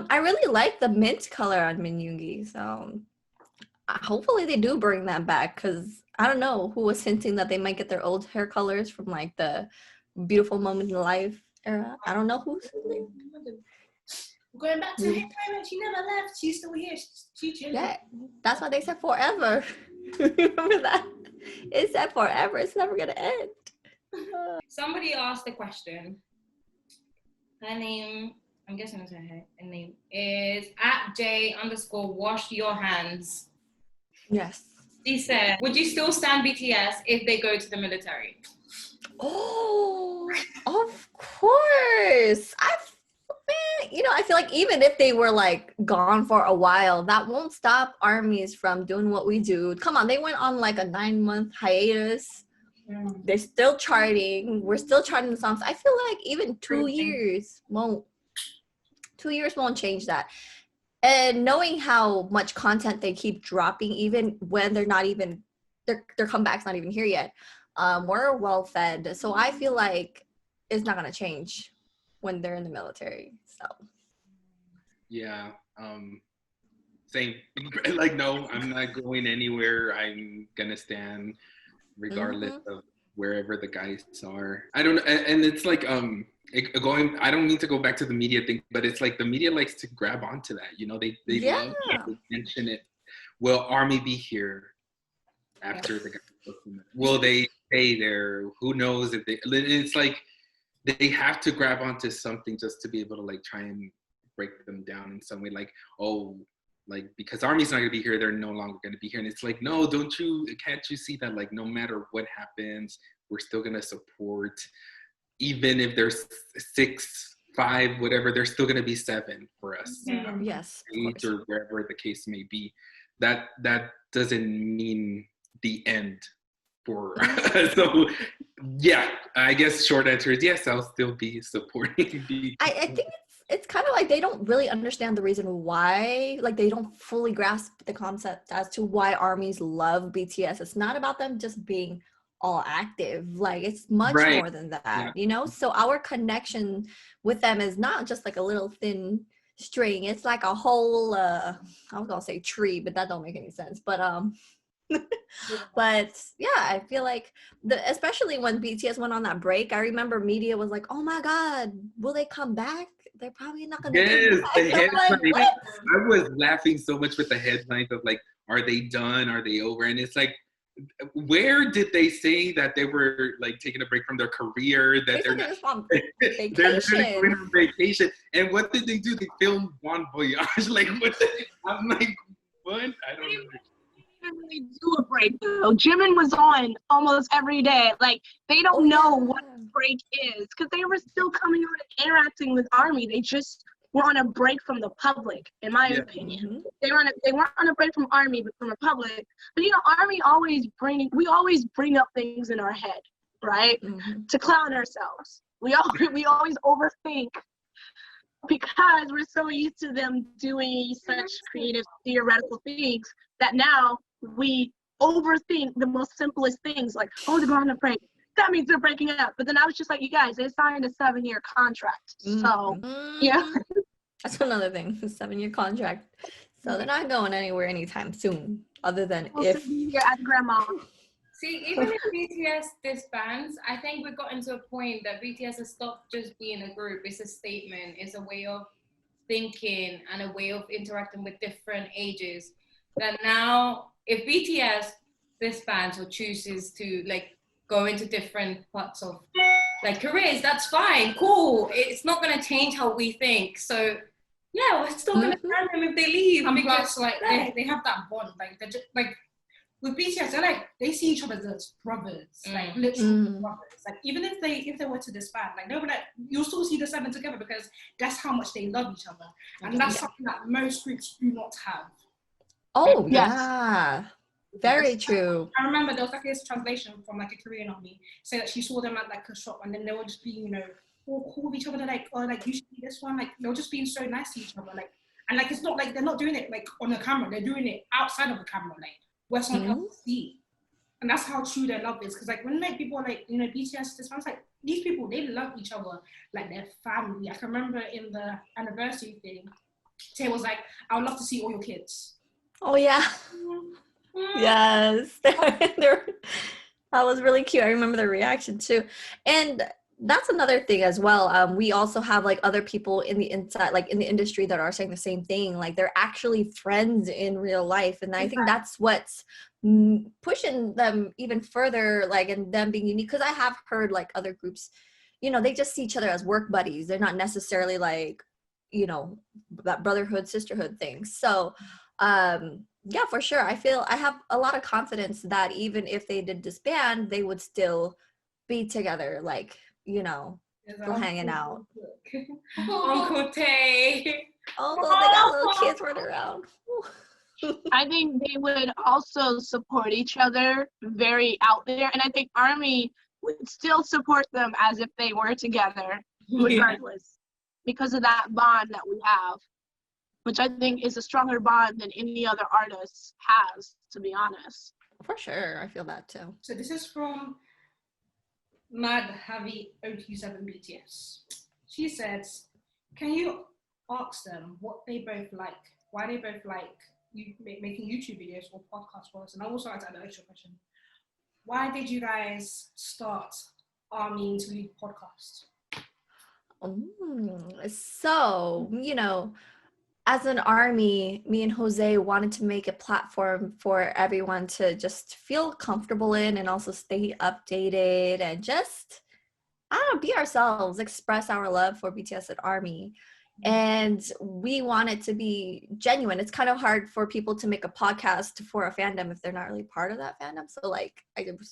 I really like the mint color on Yoongi, so hopefully they do bring that back, because I don't know who was hinting that they might get their old hair colors from like the beautiful moment in life era. I don't know who's Going back to her parents, she never left. She's still here. She chilling. yeah, that's why they said forever. Remember that? It said forever. It's never gonna end. Somebody asked the question. Her name, I'm guessing it's her name, is @J_wash your hands. Yes. She said, would you still stand BTS if they go to the military? Oh, of course. I feel like even if they were like gone for a while, that won't stop armies from doing what we do. Come on, they went on like a 9-month hiatus. They're still charting. We're still charting the songs. I feel like even 2 years won't change that. And knowing how much content they keep dropping, even when they're not even their comeback's not even here yet, we're well fed. So I feel like it's not gonna change when they're in the military. So yeah, same. Like, no, I'm not going anywhere. I'm gonna stand regardless of wherever the guys are. I don't know, and it's like I don't mean to go back to the media thing, but it's like the media likes to grab onto that. They love to mention it. Will ARMY be here after the guys? Will they stay there? Who knows if they? It's like they have to grab onto something just to be able to like try and break them down in some way. Like, oh, like because ARMY's not gonna be here, they're no longer gonna be here. And it's like, no, can't you see that like no matter what happens, we're still gonna support, even if there's 6, 5, whatever, there's still gonna be 7 for us. Yes, or wherever the case may be. That doesn't mean the end for so yeah, I guess short answer is yes, I'll still be supporting the I think it's kind of like they don't really understand the reason why, like they don't fully grasp the concept as to why armies love BTS. It's not about them just being all active, like it's much more than that, so our connection with them is not just like a little thin string. It's like a whole I was gonna say tree, but that don't make any sense, but but yeah, I feel like especially when BTS went on that break, I remember media was like, oh my god, will they come back? They're probably not gonna come back. The headlines. Like, I was laughing so much with the headlines of like, are they done? Are they over? And it's like, where did they say that they were like taking a break from their career? That they're not on vacation. They're going on vacation. And what did they do? They filmed Bon Voyage. Like what? I'm like, what? I don't know. Didn't really do a break though. Jimin was on almost every day. Like they don't know what a break is because they were still coming on and interacting with ARMY. They just were on a break from the public, in my opinion. They weren't on a break from ARMY, but from the public. But ARMY we always bring up things in our head, right? To clown ourselves. We always overthink because we're so used to them doing such creative theoretical things that now we overthink the most simplest things, like, oh, they're going on a break. That means they're breaking up. But then I was just like, you guys, they signed a 7-year contract. So, yeah. That's another thing, 7-year contract. So they're not going anywhere anytime soon, other than if you're at grandma. See, even if BTS disbands, I think we've gotten to a point that BTS has stopped just being a group. It's a statement. It's a way of thinking and a way of interacting with different ages. That now, if BTS disbands or chooses to like go into different parts of like careers, that's fine, cool. It's not gonna change how we think. So yeah, we're still gonna stand them if they leave. And because like they have that bond, like they're just like with BTS, they're like they see each other as brothers, like literal brothers. Like even if they were to disband, like they'll be like you'll still see the 7 together because that's how much they love each other, and that's something that most groups do not have. Oh yeah, very true. I remember there was like this translation from like a Korean army say that she saw them at like a shop and then they would just be all cool with each other. They're like, oh, like you should be this one. Like they're just being so nice to each other. Like and like it's not like they're not doing it like on the camera. They're doing it outside of the camera, like where someone else can see. And that's how true their love is. Because like when like people are like BTS, this one's like these people they love each other like they're family. I can remember in the anniversary thing, Tay was like, I would love to see all your kids. Oh yeah. Yes. That was really cute. I remember the reaction too. And that's another thing as well. We also have like other people in the inside, like in the industry, that are saying the same thing. Like they're actually friends in real life, and I think that's what's pushing them even further, like, and them being unique. Because I have heard like other groups, you know, they just see each other as work buddies. They're not necessarily like, you know, that brotherhood, sisterhood thing. So yeah, for sure. I feel I have a lot of confidence that even if they did disband, they would still be together, like, you know, still hanging out. Uncle Tay. Although they got little kids running around. I think they would also support each other very out there. And I think ARMY would still support them as if they were together, regardless, because of that bond that we have, which I think is a stronger bond than any other artist has, to be honest. For sure, I feel that too. So this is from Mad Heavy 027 BTS. She says, can you ask them what they both like, why they both like you making YouTube videos or podcasts for us? And I also like to add an extra question. Why did you guys start ARMY to Lead podcast? So, you know, as an ARMY, me and Jose wanted to make a platform for everyone to just feel comfortable in, and also stay updated and just, I don't know, be ourselves, express our love for BTS at ARMY. And we want it to be genuine. It's kind of hard for people to make a podcast for a fandom if they're not really part of that fandom. So like,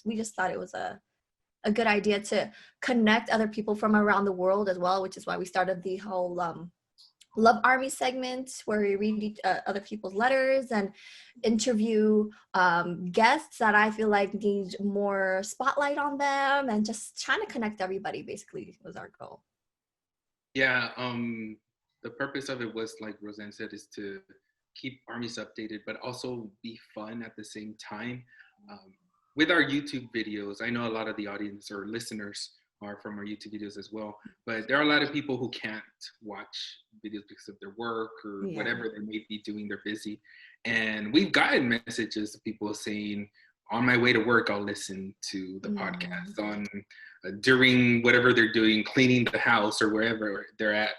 we just thought it was a good idea to connect other people from around the world as well, which is why we started the whole Love ARMY segment, where we read other people's letters and interview guests that I feel like need more spotlight on them, and just trying to connect everybody, basically, was our goal. Yeah, the purpose of it was, like Rosan said, is to keep ARMYs updated, but also be fun at the same time. With our YouTube videos, I know a lot of the audience or listeners are from our YouTube videos as well, but there are a lot of people who can't watch videos because of their work or whatever they may be doing, they're busy. And we've gotten messages of people saying, on my way to work, I'll listen to the podcast on during whatever they're doing, cleaning the house or wherever they're at.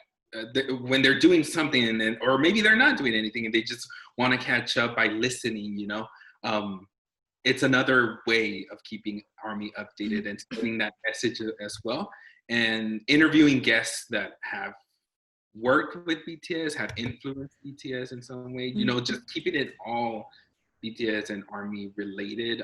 When they're doing something, and then, or maybe they're not doing anything and they just want to catch up by listening, you know. It's another way of keeping ARMY updated and sending that message as well, and interviewing guests that have worked with BTS, have influenced BTS in some way, you know, just keeping it all BTS and ARMY related.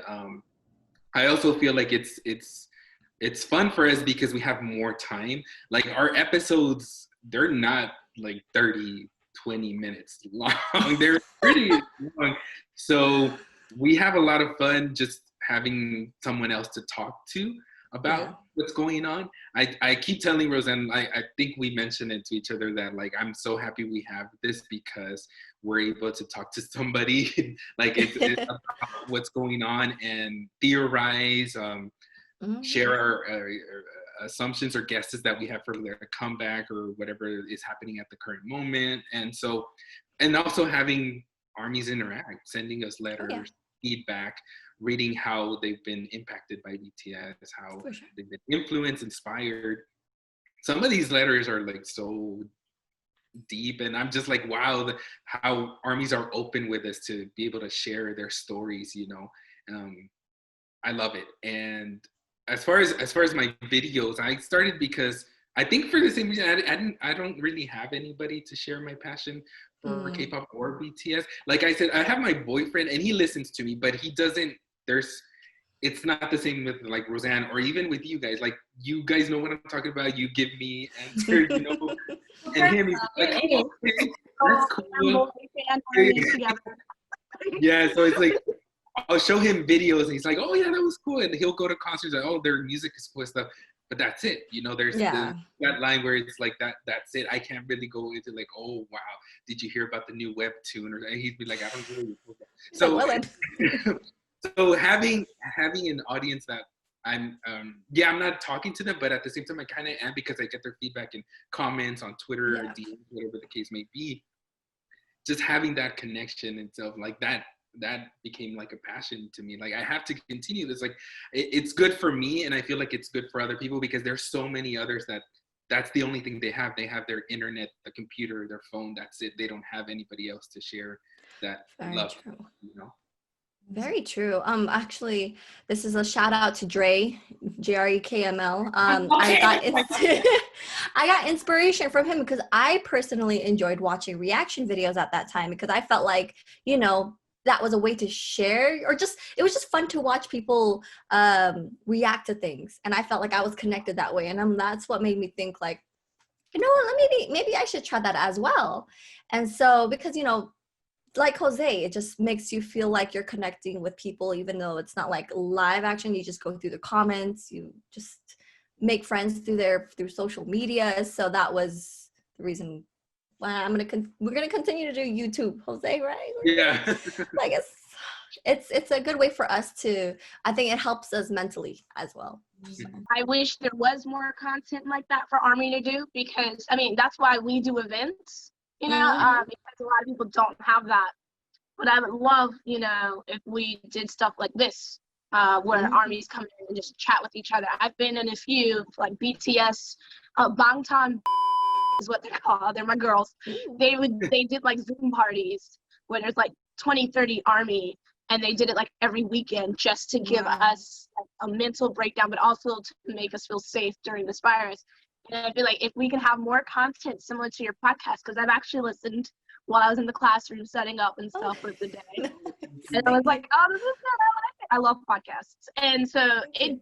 I also feel like it's fun for us because we have more time. Like our episodes, they're not like 30, 20 minutes long. They're pretty long. So we have a lot of fun just having someone else to talk to about what's going on. I keep telling Rosan, I think we mentioned it to each other that like, I'm so happy we have this because we're able to talk to somebody like it's about what's going on and theorize, share our assumptions or guesses that we have for their comeback or whatever is happening at the current moment. And so, and also having ARMYs interact, sending us letters, feedback, reading how they've been impacted by BTS, how they've been influenced, inspired. Some of these letters are like so deep, and I'm just like, wow, how ARMYs are open with us to be able to share their stories, you know. I love it. And as far as my videos, I started because I think for the same reason, I don't really have anybody to share my passion for K-pop or BTS. Like I said, I have my boyfriend and he listens to me, but he doesn't, it's not the same with like Rosan or even with you guys. Like you guys know what I'm talking about. You give me answers, you know, and him, he's like, oh, okay, that's cool. Yeah, so it's like, I'll show him videos and he's like, oh yeah, that was cool. And he'll go to concerts and oh, their music is cool and stuff. But that's it, you know, there's that line where it's like that's it. I can't really go into like, oh wow, did you hear about the new webtoon? Or he'd be like, I don't really know that. So so having an audience that I'm I'm not talking to them, but at the same time I kind of am because I get their feedback and comments on Twitter or DMs, whatever the case may be. Just having that connection and stuff like that that became like a passion to me. Like I have to continue this. Like it's good for me, and I feel like it's good for other people because there's so many others that's the only thing they have. They have their internet, the computer, their phone. That's it. They don't have anybody else to share that love. True. You know. Very true. Actually, this is a shout out to Dre, JREKML. I got inspiration from him because I personally enjoyed watching reaction videos at that time because I felt like, you know, that was a way to share or just, it was just fun to watch people react to things. And I felt like I was connected that way. And that's what made me think like, you know what, maybe I should try that as well. And so, because, you know, like Jose, it just makes you feel like you're connecting with people, even though it's not like live action. You just go through the comments, you just make friends through social media. So that was the reason why we're gonna continue to do YouTube, Jose, right? Yeah. I guess it's a good way for us to, I think it helps us mentally as well. So. I wish there was more content like that for Army to do because, I mean, that's why we do events. You know, because a lot of people don't have that. But I would love, you know, if we did stuff like this, where armies come in and just chat with each other. I've been in a few, like BTS, Bangtan is what they're called. They're my girls. They did like Zoom parties where there's like 20, 30 Army, and they did it like every weekend just to give us like, a mental breakdown, but also to make us feel safe during this virus. And I feel like if we can have more content similar to your podcast, because I've actually listened while I was in the classroom setting up and stuff for the day. And I was like, oh, this is good. I love podcasts. And so it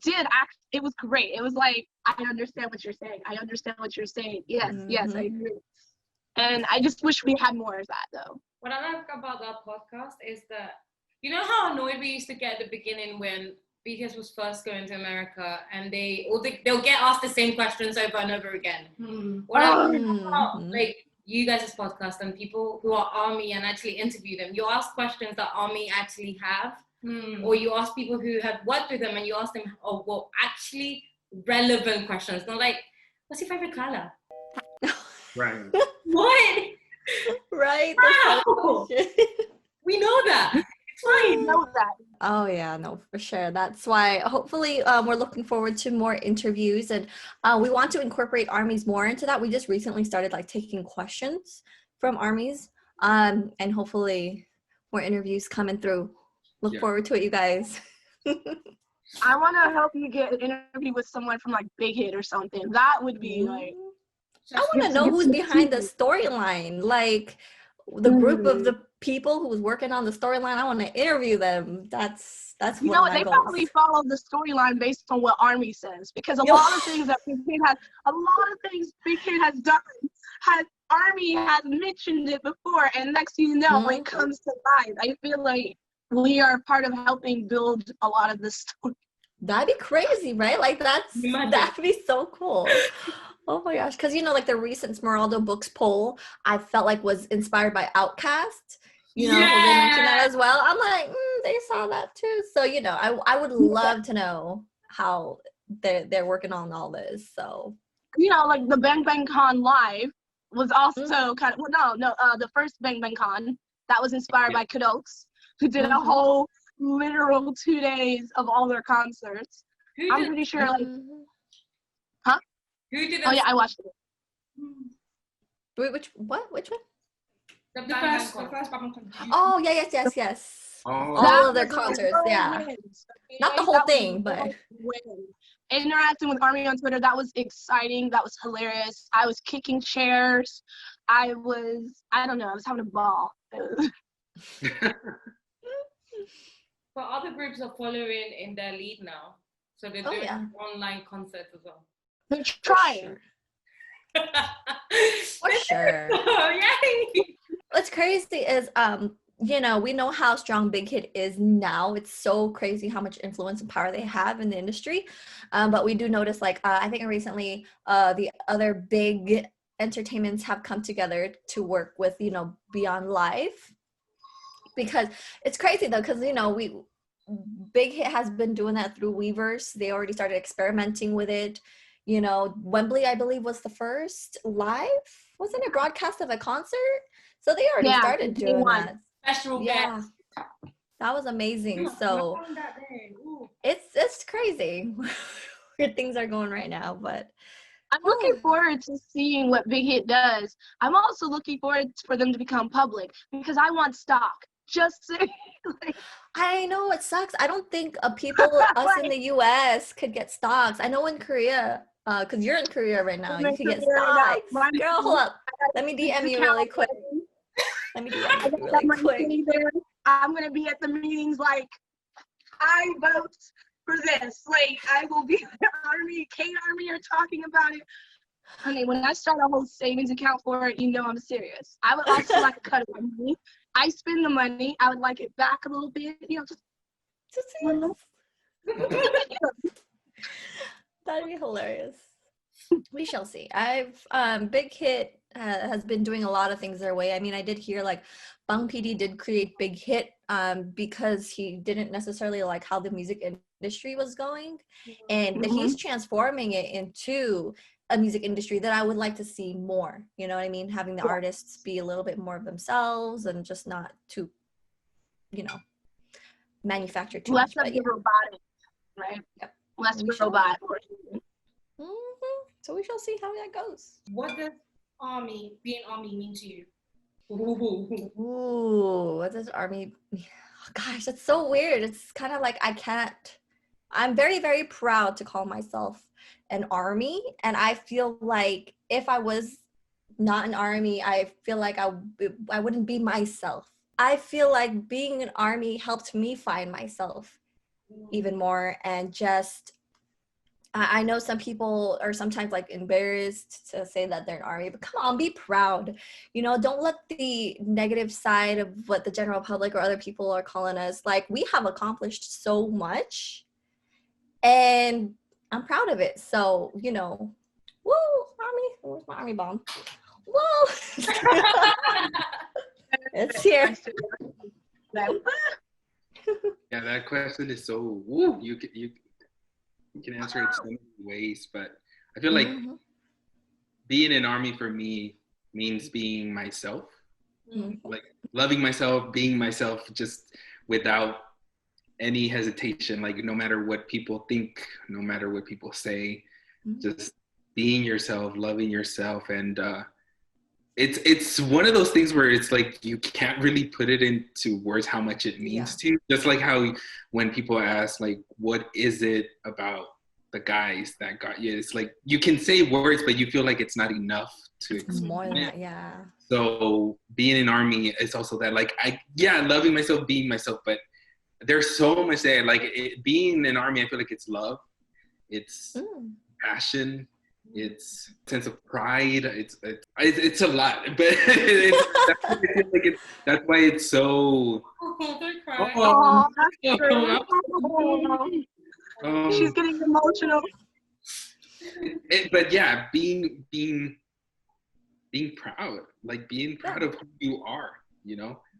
was great. It was like, I understand what you're saying. I understand what you're saying. Yes, yes, I agree. And I just wish we had more of that, though. What I like about that podcast is that, you know how annoyed we used to get at the beginning when BTS was first going to America, and they'll get asked the same questions over and over again. What I like about like you guys' podcast and people who are Army and actually interview them, you ask questions that Army actually have, or you ask people who have worked with them and you ask them actually relevant questions, not like, what's your favorite color? Right. What? Right. Wow. We know that. I know that. Oh yeah, no, for sure. That's why hopefully we're looking forward to more interviews, and we want to incorporate armies more into that. We just recently started like taking questions from armies, and hopefully more interviews coming through. Look forward to it, you guys. I want to help you get an interview with someone from like Big Hit or something. That would be like. I want to know who's behind the storyline, like the group of the people who was working on the storyline. I want to interview them. That's you know what, they probably follow the storyline based on what Army says, because a lot of things that Big Hit has done Army has mentioned it before, and next thing you know, when it comes to life, I feel like we are part of helping build a lot of this story. That'd be crazy, right? Like that'd be so cool. Oh my gosh, because you know, like the recent Smeraldo Books poll, I felt like was inspired by Outkast. You know, they mentioned that as well. I'm like, they saw that too. So you know, I would love to know how they're working on all this. So you know, like the Bang Bang Con live was also kind of the first Bang Bang Con that was inspired by Kyoutubers, who did a whole literal 2 days of all their concerts. I'm pretty sure like. Who did Oh yeah, I watched it. Wait, which one? The first Bang Bang. Oh yeah, yes. Oh. All of their concerts, yeah. Not the whole thing, but interacting with Army on Twitter, that was exciting. That was hilarious. I was kicking chairs. I was having a ball. But other groups are following in their lead now, so they're doing online concerts as well. They're trying. For sure. Yay! What's crazy is, you know, we know how strong Big Hit is now. It's so crazy how much influence and power they have in the industry. But we do notice, like, I think recently, the other big entertainments have come together to work with, you know, Beyond Live. Because it's crazy though, because, you know, Big Hit has been doing that through Weverse. They already started experimenting with it. You know, Wembley, I believe, was the first live, wasn't it, broadcast of a concert? So they already started doing that. Special guest. That was amazing. So On that day. Ooh. it's crazy where things are going right now, but I'm looking forward to seeing what Big Hit does. I'm also looking forward for them to become public because I want stock. Just saying. Like, I know it sucks. I don't think people us in the US could get stocks. I know in Korea, because you're in Korea right now, you could get stocks. Girl, hold up. Let me DM you really quick. Let me DM you really quick. I'm gonna be at the meetings like I vote for this. Like I will be at the Army, K-Army are talking about it. Honey, when I start a whole savings account for it, you know I'm serious. I would also like a cut of my money. I spend the money. I would like it back a little bit. You know, That'd be hilarious. We shall see. Big Hit has been doing a lot of things their way. I mean, I did hear like Bang PD did create Big Hit because he didn't necessarily like how the music industry was going, and that he's transforming it into a music industry that I would like to see more. You know what I mean? Having the artists be a little bit more of themselves and just not too, manufacture too less much. of the robotic, right? Yep. Less robot. So we shall see how that goes. What does being Army mean to you? Ooh, what does Army? Gosh, that's so weird. It's kind of like I'm very, very proud to call myself an Army, and I feel like if I was not an Army, I feel like I wouldn't be myself. I feel like being an Army helped me find myself even more, and just I know some people are sometimes like embarrassed to say that they're an Army, but come on, be proud. Don't let the negative side of what the general public or other people are calling us, like, we have accomplished so much, and I'm proud of it. So, woo, Army. Where's my Army bomb? Whoa. It's here. Yeah, that question is so woo. You can answer it so many ways, but I feel like being an Army for me means being myself, like loving myself, being myself, just without any hesitation. Like no matter what people think, no matter what people say, just being yourself, loving yourself, and it's one of those things where it's like you can't really put it into words how much it means to you. Just like how when people ask like, what is it about the guys that got you? It's like you can say words, but you feel like it's not enough to explain. More than that, yeah. So being an Army is also that, like, loving myself, being myself, but there's so much there. Like being an Army, I feel like it's love, it's passion, it's sense of pride. It's a lot, but that's why it's so. Don't cry. She's getting emotional. But yeah, being proud, like being proud of who you are.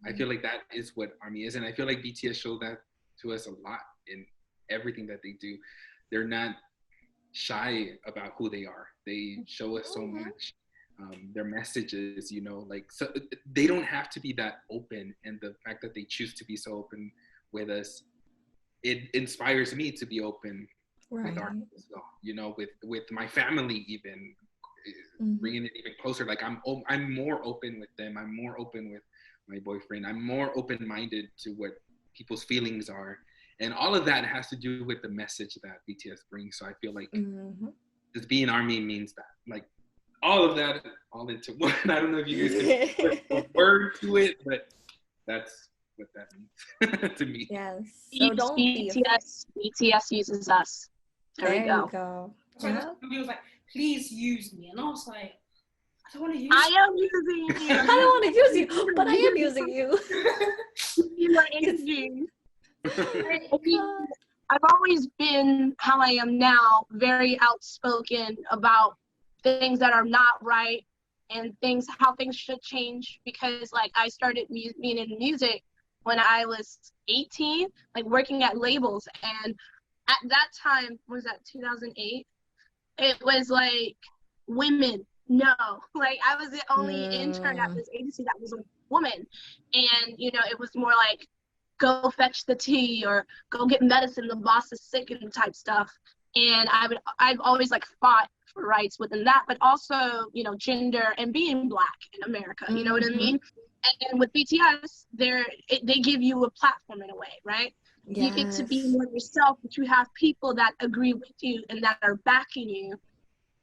I feel like that is what Army is, and I feel like BTS showed that to us a lot in everything that they do. They're not shy about who they are. They show us so much. Their messages, so they don't have to be that open, and the fact that they choose to be so open with us, it inspires me to be open with art as well. With my family, even bringing it even closer. Like I'm more open with them. I'm more open with my boyfriend. I'm more open-minded to what people's feelings are. And all of that has to do with the message that BTS brings. So I feel like just being Army means that. Like all of that, all into one. I don't know if you guys can put a word to it, but that's what that means to me. Yes. So don't BTS uses us. There we go. So somebody was like, please use me. And I was like, I don't want to use you. I am using you. I don't want to use you, but I am using you. You are energy. I've always been how I am now, very outspoken about things that are not right and how things should change, because like I started being in music when I was 18, like working at labels, and at that time, was that 2008? It was like women, no, like I was the only intern at this agency that was a woman, and it was more like go fetch the tea or go get medicine, the boss is sick and type stuff. And I've always like fought for rights within that, but also, you know, gender and being Black in America, you know what I mean? And with BTS, they give you a platform in a way, right? Yes. You get to be more yourself, but you have people that agree with you and that are backing you,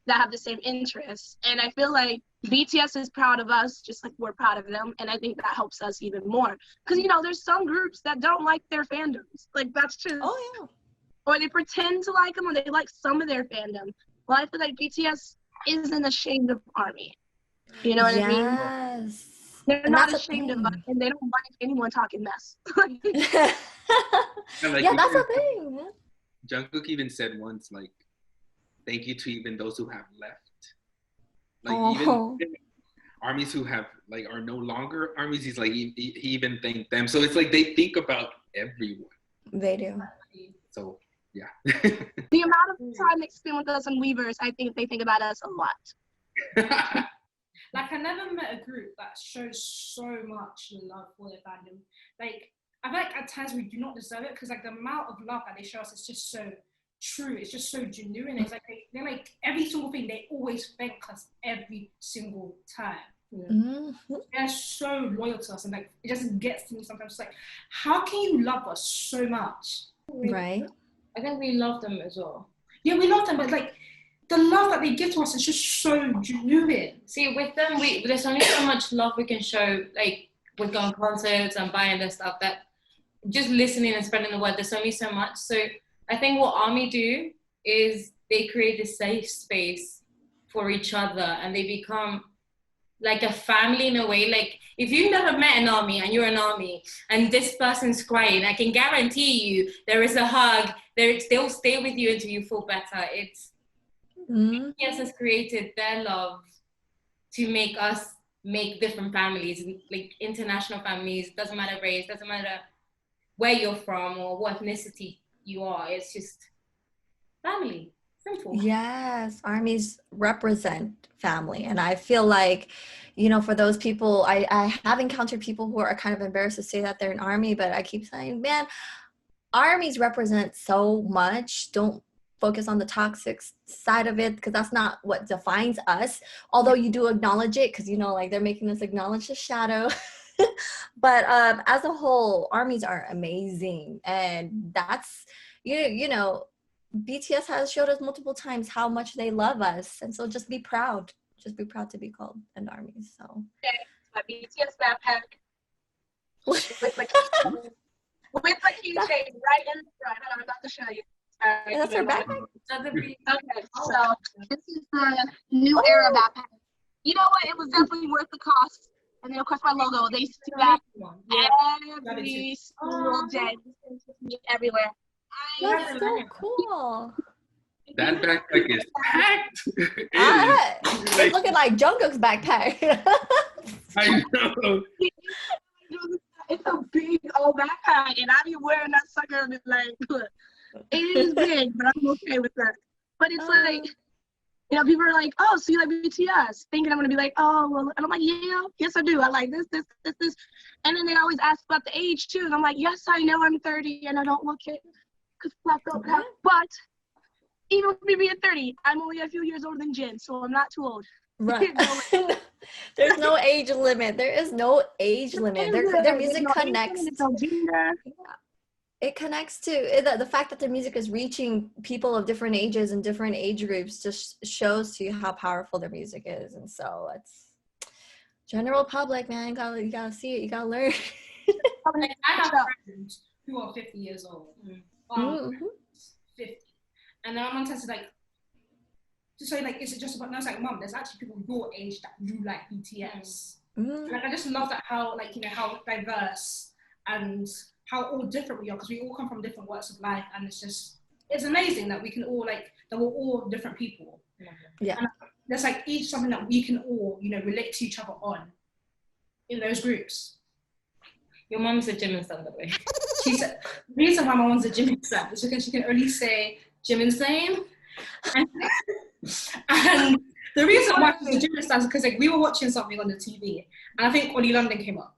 that have the same interests. And I feel like BTS is proud of us, just like we're proud of them. And I think that helps us even more. Because, you know, there's some groups that don't like their fandoms. Like, that's just, Oh, yeah. or they pretend to like them, or they like some of their fandom. Well, I feel like BTS isn't ashamed of ARMY. You know what I mean? Yes. They're And not that's the ashamed of thing. us, and they don't like anyone talking mess. Yeah, that's the thing. Jungkook even said once, like, thank you to even those who have left. Like, even armies who have, like, are no longer armies, he's like, he even thanked them. So it's like they think about everyone. They do. So, yeah. The amount of time they spend with us on Weavers, I think they think about us a lot. Like, I never met a group that shows so much love for their fandom. Like, I feel like at times we do not deserve it because, like, the amount of love that they show us is just so true. It's just so genuine. It's like they're like every single thing. They always thank us every single time. They're so loyal to us, and like it just gets to me sometimes. It's like, how can you love us so much? Right. I think we love them as well. Yeah, we love them, but like the love that they give to us is just so genuine. See, with them, there's only so much love we can show, like with going concerts and buying their stuff, that just listening and spreading the word, there's only so much. So I think what ARMY do is they create a safe space for each other, and they become like a family in a way. Like, if you've never met an ARMY and you're an ARMY and this person's crying, I can guarantee you there is a hug. They'll stay with you until you feel better. BTS has created their love to make us make different families, like international families. Doesn't matter race, doesn't matter where you're from or what ethnicity you are. It's just family. Simple. Yes, armies represent family. And I feel like, you know, for those people, I have encountered people who are kind of embarrassed to say that they're an army, but I keep saying, man, armies represent so much. Don't focus on the toxic side of it, because that's not what defines us. Although you do acknowledge it, because, you know, like they're making us acknowledge the shadow. But as a whole, armies are amazing. And that's, you know, BTS has showed us multiple times how much they love us. And so just be proud. Just be proud to be called an army. So My BTS backpack with the keychain right in the front. I'm about to show you. That's her backpack? Okay, so this is the new era backpack. You know what? It was definitely worth the cost. And then, of course, my logo. They used to do that every single day. Everywhere. That's so cool. That backpack is packed. It's looking like Jungkook's backpack. I know. It's a big old backpack, and I be wearing that sucker and be like, look, it is big, but I'm okay with that. But it's like, you know, people are like, oh, so you like BTS? Thinking I'm going to be like, oh, well, and I'm like, yeah, yes, I do. I like this. And then they always ask about the age, too. And I'm like, yes, I know I'm 30, and I don't look it. Because Black don't have. But even with me being 30, I'm only a few years older than Jin, so I'm not too old. Right. There's no age limit. There is no age limit. Their music connects. It connects to the fact that their music is reaching people of different ages and different age groups just shows to you how powerful their music is. And so it's general public, man. You gotta see it. You gotta learn. Like, I have friends who are 50 years old. 50. And then I'm tends to like to say, like, is it just about, no, it's like, mom, there's actually people your age that you like BTS. Like, I just love that, how, like, you know, how diverse and how all different we are, because we all come from different walks of life, and it's amazing that we can all, like, that we're all different people. Yeah. And there's like each something that we can all, you know, relate to each other on in those groups. Your mom's a Jimin stan, by the way. She said, the reason why my mom's a Jimin stan is because she can only say Jimin stan. And the reason why she's a Jimin stan is because, like, we were watching something on the TV, and I think Oli London came up.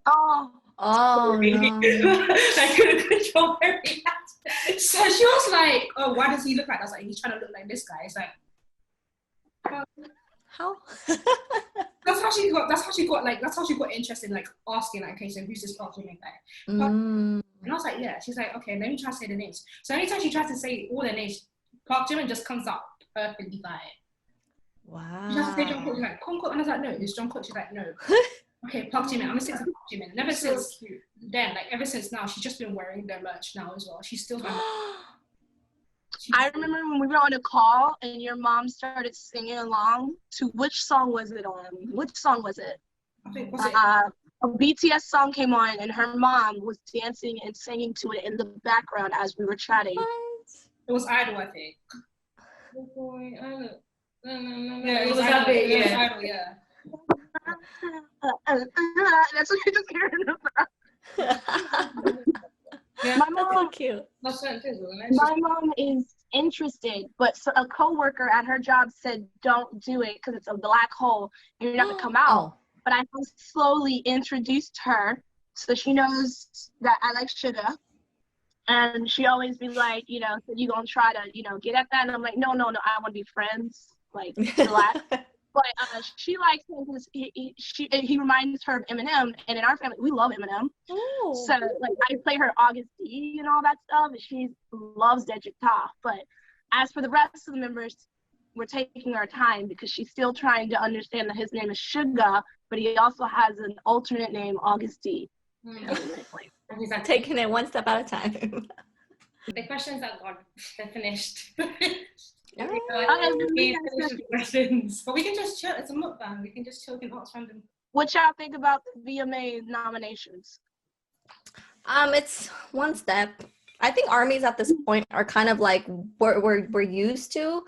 Oh. Oh no. I couldn't control her reaction. So she was like, "Oh, why does he look like that?" I was like, "He's trying to look like this guy." It's like, How? that's how she got interested in like asking, like, okay, so who's this Park Jimin guy? Mm. And I was like, yeah. She's like, okay, let me try to say the names. So anytime she tries to say all the names, Park Jimin just comes out perfectly fine. Wow. She has to say Jungkook. She's like, Jungkook, and I was like, no, it's Jungkook. She's like, no. Okay, Park Jimin. I'm gonna stick to Park Jimin. And ever since then, like ever since now, she's just been wearing their merch now as well. She's still. I remember when we were on a call and your mom started singing along to which song was it on? Which song was it? I think was it? A BTS song came on and her mom was dancing and singing to it in the background as we were chatting. It was Idol, I think. Yeah, it was Idol. Yeah. Idol, yeah. That's what you just hear in the background. Yeah. My mom, so cute. my mom is interested, but so a coworker at her job said, "Don't do it because it's a black hole and you're not gonna come out." Oh. But I slowly introduced her, so she knows that I like sugar, and she always be like, you know, so you gonna try to, you know, get at that? And I'm like, no, I want to be friends, like relax. But she likes him because he reminds her of Eminem, and in our family we love Eminem. Ooh. So like I play her August D and all that stuff, and she loves Dejita. But as for the rest of the members, we're taking our time because she's still trying to understand that his name is Suga, but he also has an alternate name, August D. He's like, Taking it one step at a time. The questions are gone. They're finished. questions. But we can just chill. It's a mukbang. We can just chill and ask random. What y'all think about the VMA nominations? It's one step. I think armies at this point are kind of like we're used to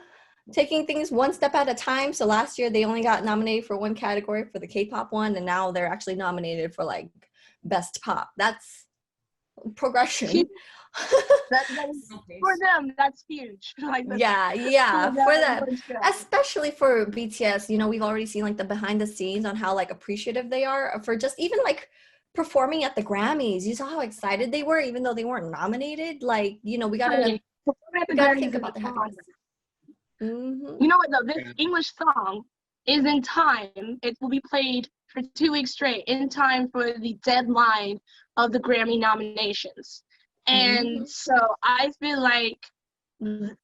taking things one step at a time. So last year they only got nominated for one category for the K-pop one, and now they're actually nominated for like best pop. That's progression. For them, that's huge. Like yeah, for them, especially for BTS. You know, we've already seen like the behind the scenes on how like appreciative they are for just even like performing at the Grammys. You saw how excited they were, even though they weren't nominated. Like, you know, we gotta think about the happiness. Mm-hmm. You know what though? This English song is in time. It will be played for 2 weeks straight in time for the deadline of the Grammy nominations. And so I feel like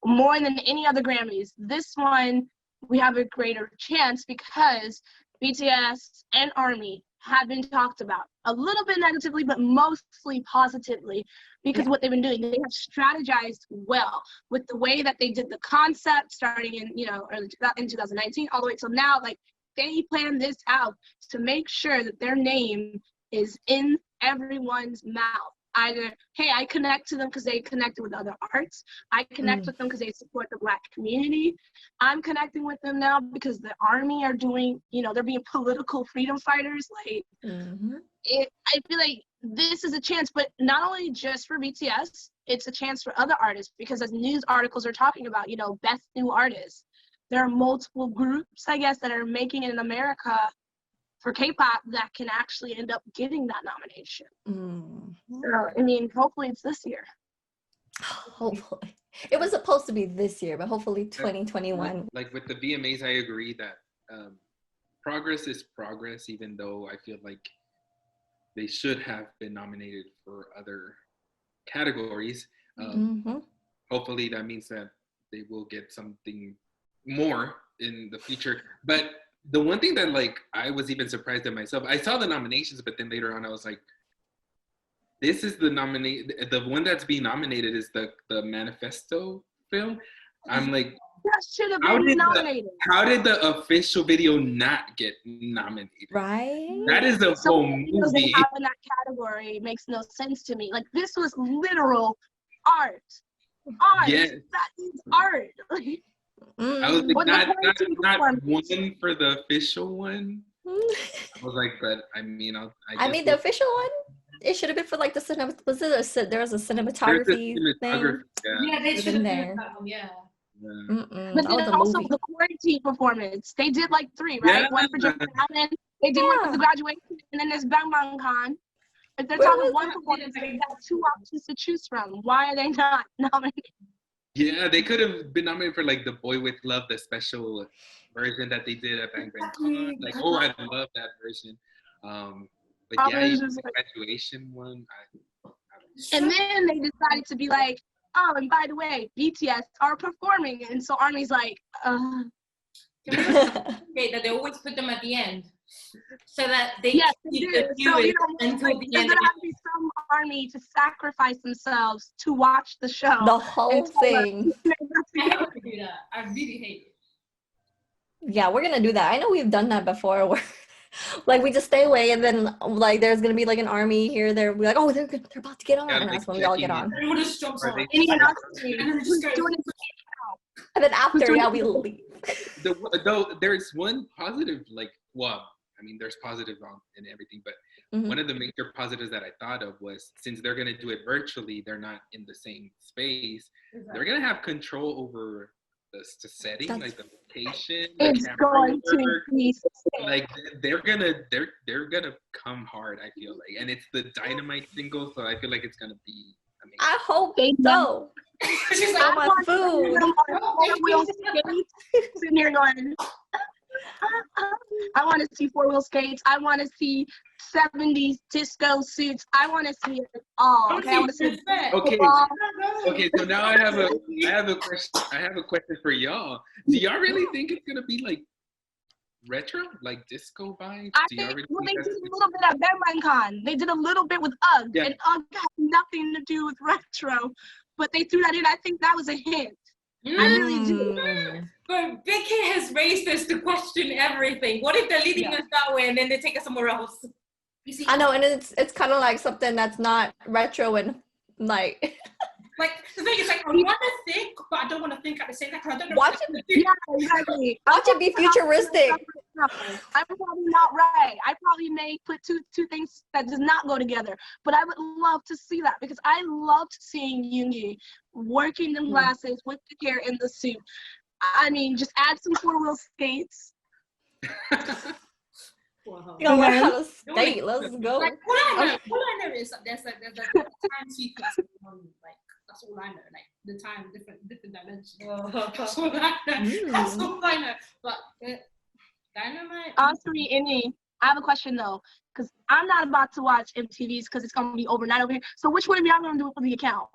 more than any other Grammys, this one we have a greater chance because BTS and ARMY have been talked about a little bit negatively, but mostly positively because what they've been doing, they have strategized well with the way that they did the concept starting in, you know, early in 2019 all the way till now. Like they planned this out to make sure that their name is in everyone's mouth. Either, hey, I connect to them because they connected with other arts. I connect with them because they support the Black community. I'm connecting with them now because the ARMY are doing, you know, they're being political freedom fighters. Like, I feel like this is a chance, but not only just for BTS, it's a chance for other artists because as news articles are talking about, you know, best new artists, there are multiple groups, I guess, that are making it in America for K-pop that can actually end up getting that nomination. So, I mean, hopefully it's this year. Hopefully. It was supposed to be this year, but hopefully 2021. Like with the VMAs, I agree that progress is progress, even though I feel like they should have been nominated for other categories. Hopefully that means that they will get something more in the future. But the one thing that like I was even surprised at myself, I saw the nominations, but then later on I was like, this is the one that's being nominated is the Manifesto film. I'm like, that should have been nominated. How did the official video not get nominated? Right? That is a whole movie. Having that category makes no sense to me. Like this was literal art. Yes. That is art. I was like, not one for the official one. I was like, but I mean, I mean, the official one, it should have been for like the cinema. There was a cinematography thing. Yeah, they should have there. But then also the quarantine performance. They did like 3, right? One for Japan, they did one for the graduation, and then there's Bang Bang Con. If they're Where talking was one that? performance, they got 2 options to choose from. Why are they not nominated? Yeah, they could have been nominated for like the Boy with Love, the special version that they did at Bang Bang Con. Like, oh, I love that version. But I yeah, was even just the like, graduation one. and then they decided to be like, oh, and by the way, BTS are performing. And so ARMY's like, Okay, that they always put them at the end, so that they yes, they keep did. the So, viewers you know, until like, the there's end. going to have to be some ARMY to sacrifice themselves to watch the show. The whole thing. I hate when they do that. I really hate it. Yeah, we're gonna do that. I know we've done that before where like we just stay away and then like there's gonna be like an army here, there. We're like, oh, they're about to get on, Yeah, and like that's when we all get checking on. Everyone just jumps Are on. they- And even us, And then it who's just goes. doing it? And then after, doing yeah, it? we leave. Though there's one positive, like, well, I mean, there's positive in everything, but Mhm. one of the major positives that I thought of was since they're gonna do it virtually, they're not in the same space. They're gonna have control over the setting, That's- like the location, the It's camera going to work. be sick. Like they're gonna come hard. I feel like, and it's the Dynamite single, so I feel like it's gonna be amazing. I hope They so. She's So like, much want to see food. them on four-wheel skates, sitting here going, I want to see 4-wheel skates. I want to see 70s disco suits. I want to see it all. Okay, I want to see Okay, football. okay. So now I have a question. I have a question for y'all. Do y'all really think it's gonna be like retro, like disco vibes? I Do y'all think, really well, they think did that's a little bit at Bang Bang Con. They did a little bit with UGG, Yeah. and UGG has nothing to do with retro, but they threw that in. I think that was a hint. I really do. Mm. But Big Hit has raised us to question everything. What if they're leading us that way and then they take us somewhere else? you see, I know, and it's kind of like something that's not retro and like like the thing is, like, I want to think, but I don't want to think at the same time because I don't know Watch what to do. Yeah, exactly. watch it be futuristic. I'm probably not right. I probably may put two things that does not go together. But I would love to see that because I loved seeing Yoongi working the glasses with the hair in the suit. I mean, just add some 4-wheel skates. Wow. You know, learn Okay. how to skate. Let's go. Like, all I know is that there's a time sequence in the movie. Like, that's all I know. Like, the time, different dimensions. That's all I know. That's all I know. But Dynamite. Osprey, Inni, I have a question though, because I'm not about to watch MTV's because it's gonna be overnight over here. So which one of y'all gonna do it for the account?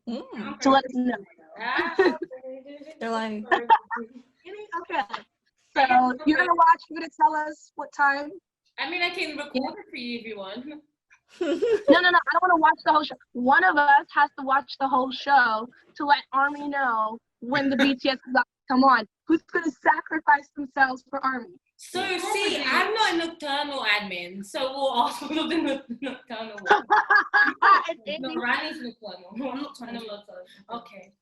Mm. To let us know. They're like, Inni? Okay. So you're gonna watch. You're gonna tell us what time. I mean, I can record it for you if you want. No. I don't want to watch the whole show. One of us has to watch the whole show to let ARMY know when the BTS is about to come on. Who's gonna sacrifice themselves for ARMY? So, see, I'm not a nocturnal admin, so we'll ask for the nocturnal one. No, Rani's nocturnal. No, I'm nocturnal. Okay.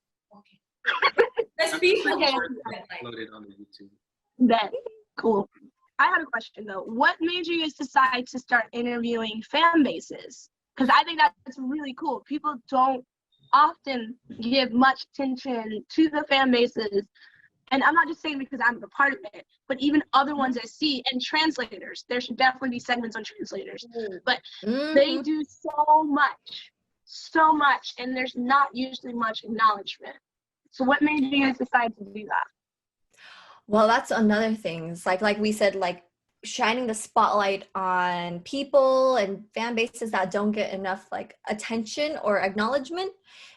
Let's be for Okay. uploaded on the YouTube? That cool. I had a question though. What made you guys decide to start interviewing fan bases? Because I think that's really cool. People don't often give much attention to the fan bases. And I'm not just saying because I'm a part of it, but even other ones I see, and translators. There should definitely be segments on translators. But they do so much, and there's not usually much acknowledgement. So what made you guys decide to do that? well, that's another thing. It's like we said, like shining the spotlight on people and fan bases that don't get enough like attention or acknowledgement,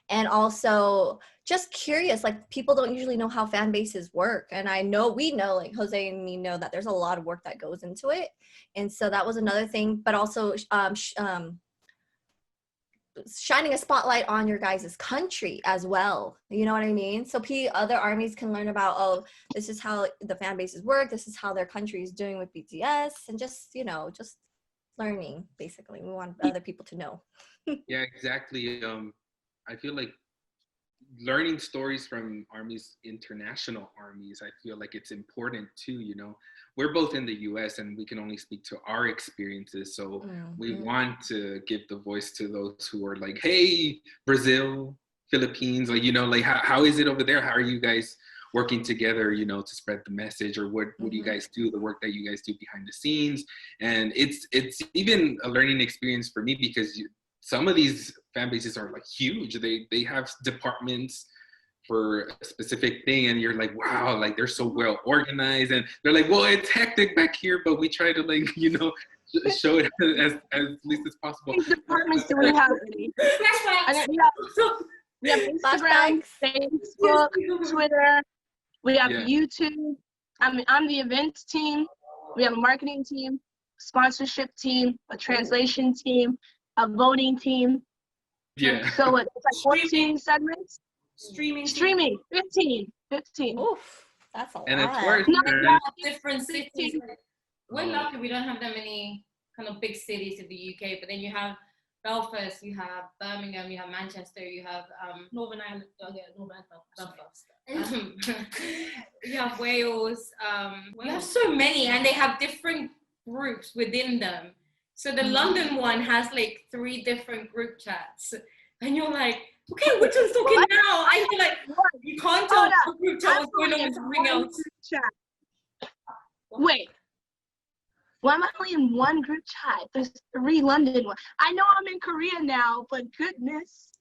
and also just curious, like people don't usually know how fan bases work, and we know, like Jose and me know that there's a lot of work that goes into it, and so that was another thing. But also shining a spotlight on your guys' country as well, you know what I mean? So other armies can learn about, oh, this is how the fan bases work, this is how their country is doing with BTS, and just learning. Basically, we want other people to know. Yeah, exactly. I feel like learning stories from armies, international armies, I feel like it's important too. We're both in the US and we can only speak to our experiences, so we want to give the voice to those who are like, hey, Brazil, Philippines, like, like how is it over there? How are you guys working together, you know, to spread the message, or what do you guys do, the work that you guys do behind the scenes. And it's even a learning experience for me, because some of these fan bases are like huge. They have departments for a specific thing, and you're like, wow, like they're so well organized, and they're like, well, it's hectic back here, but we try to, like, you know, show it as least as possible. Which departments do we have? And then we have Instagram, Facebook, Twitter. We have YouTube. I'm the events team. We have a marketing team, sponsorship team, a translation team, a voting team. Yeah. So it's like 14 segments. Streaming. 15. Oof, that's a lot. And of course, Different cities. We're lucky we don't have that many kind of big cities in the UK, but then you have Belfast, you have Birmingham, you have Manchester, you have Northern Ireland. Northern Belfast. You have Wales. You have so many, and they have different groups within them. So the London one has like 3 different group chats, and you're like, okay, which one's talking now? And you're like, you can't tell what group chat was going on with something else. Wait. Why am I only in one group chat? There's 3 London ones. I know I'm in Korea now, but goodness.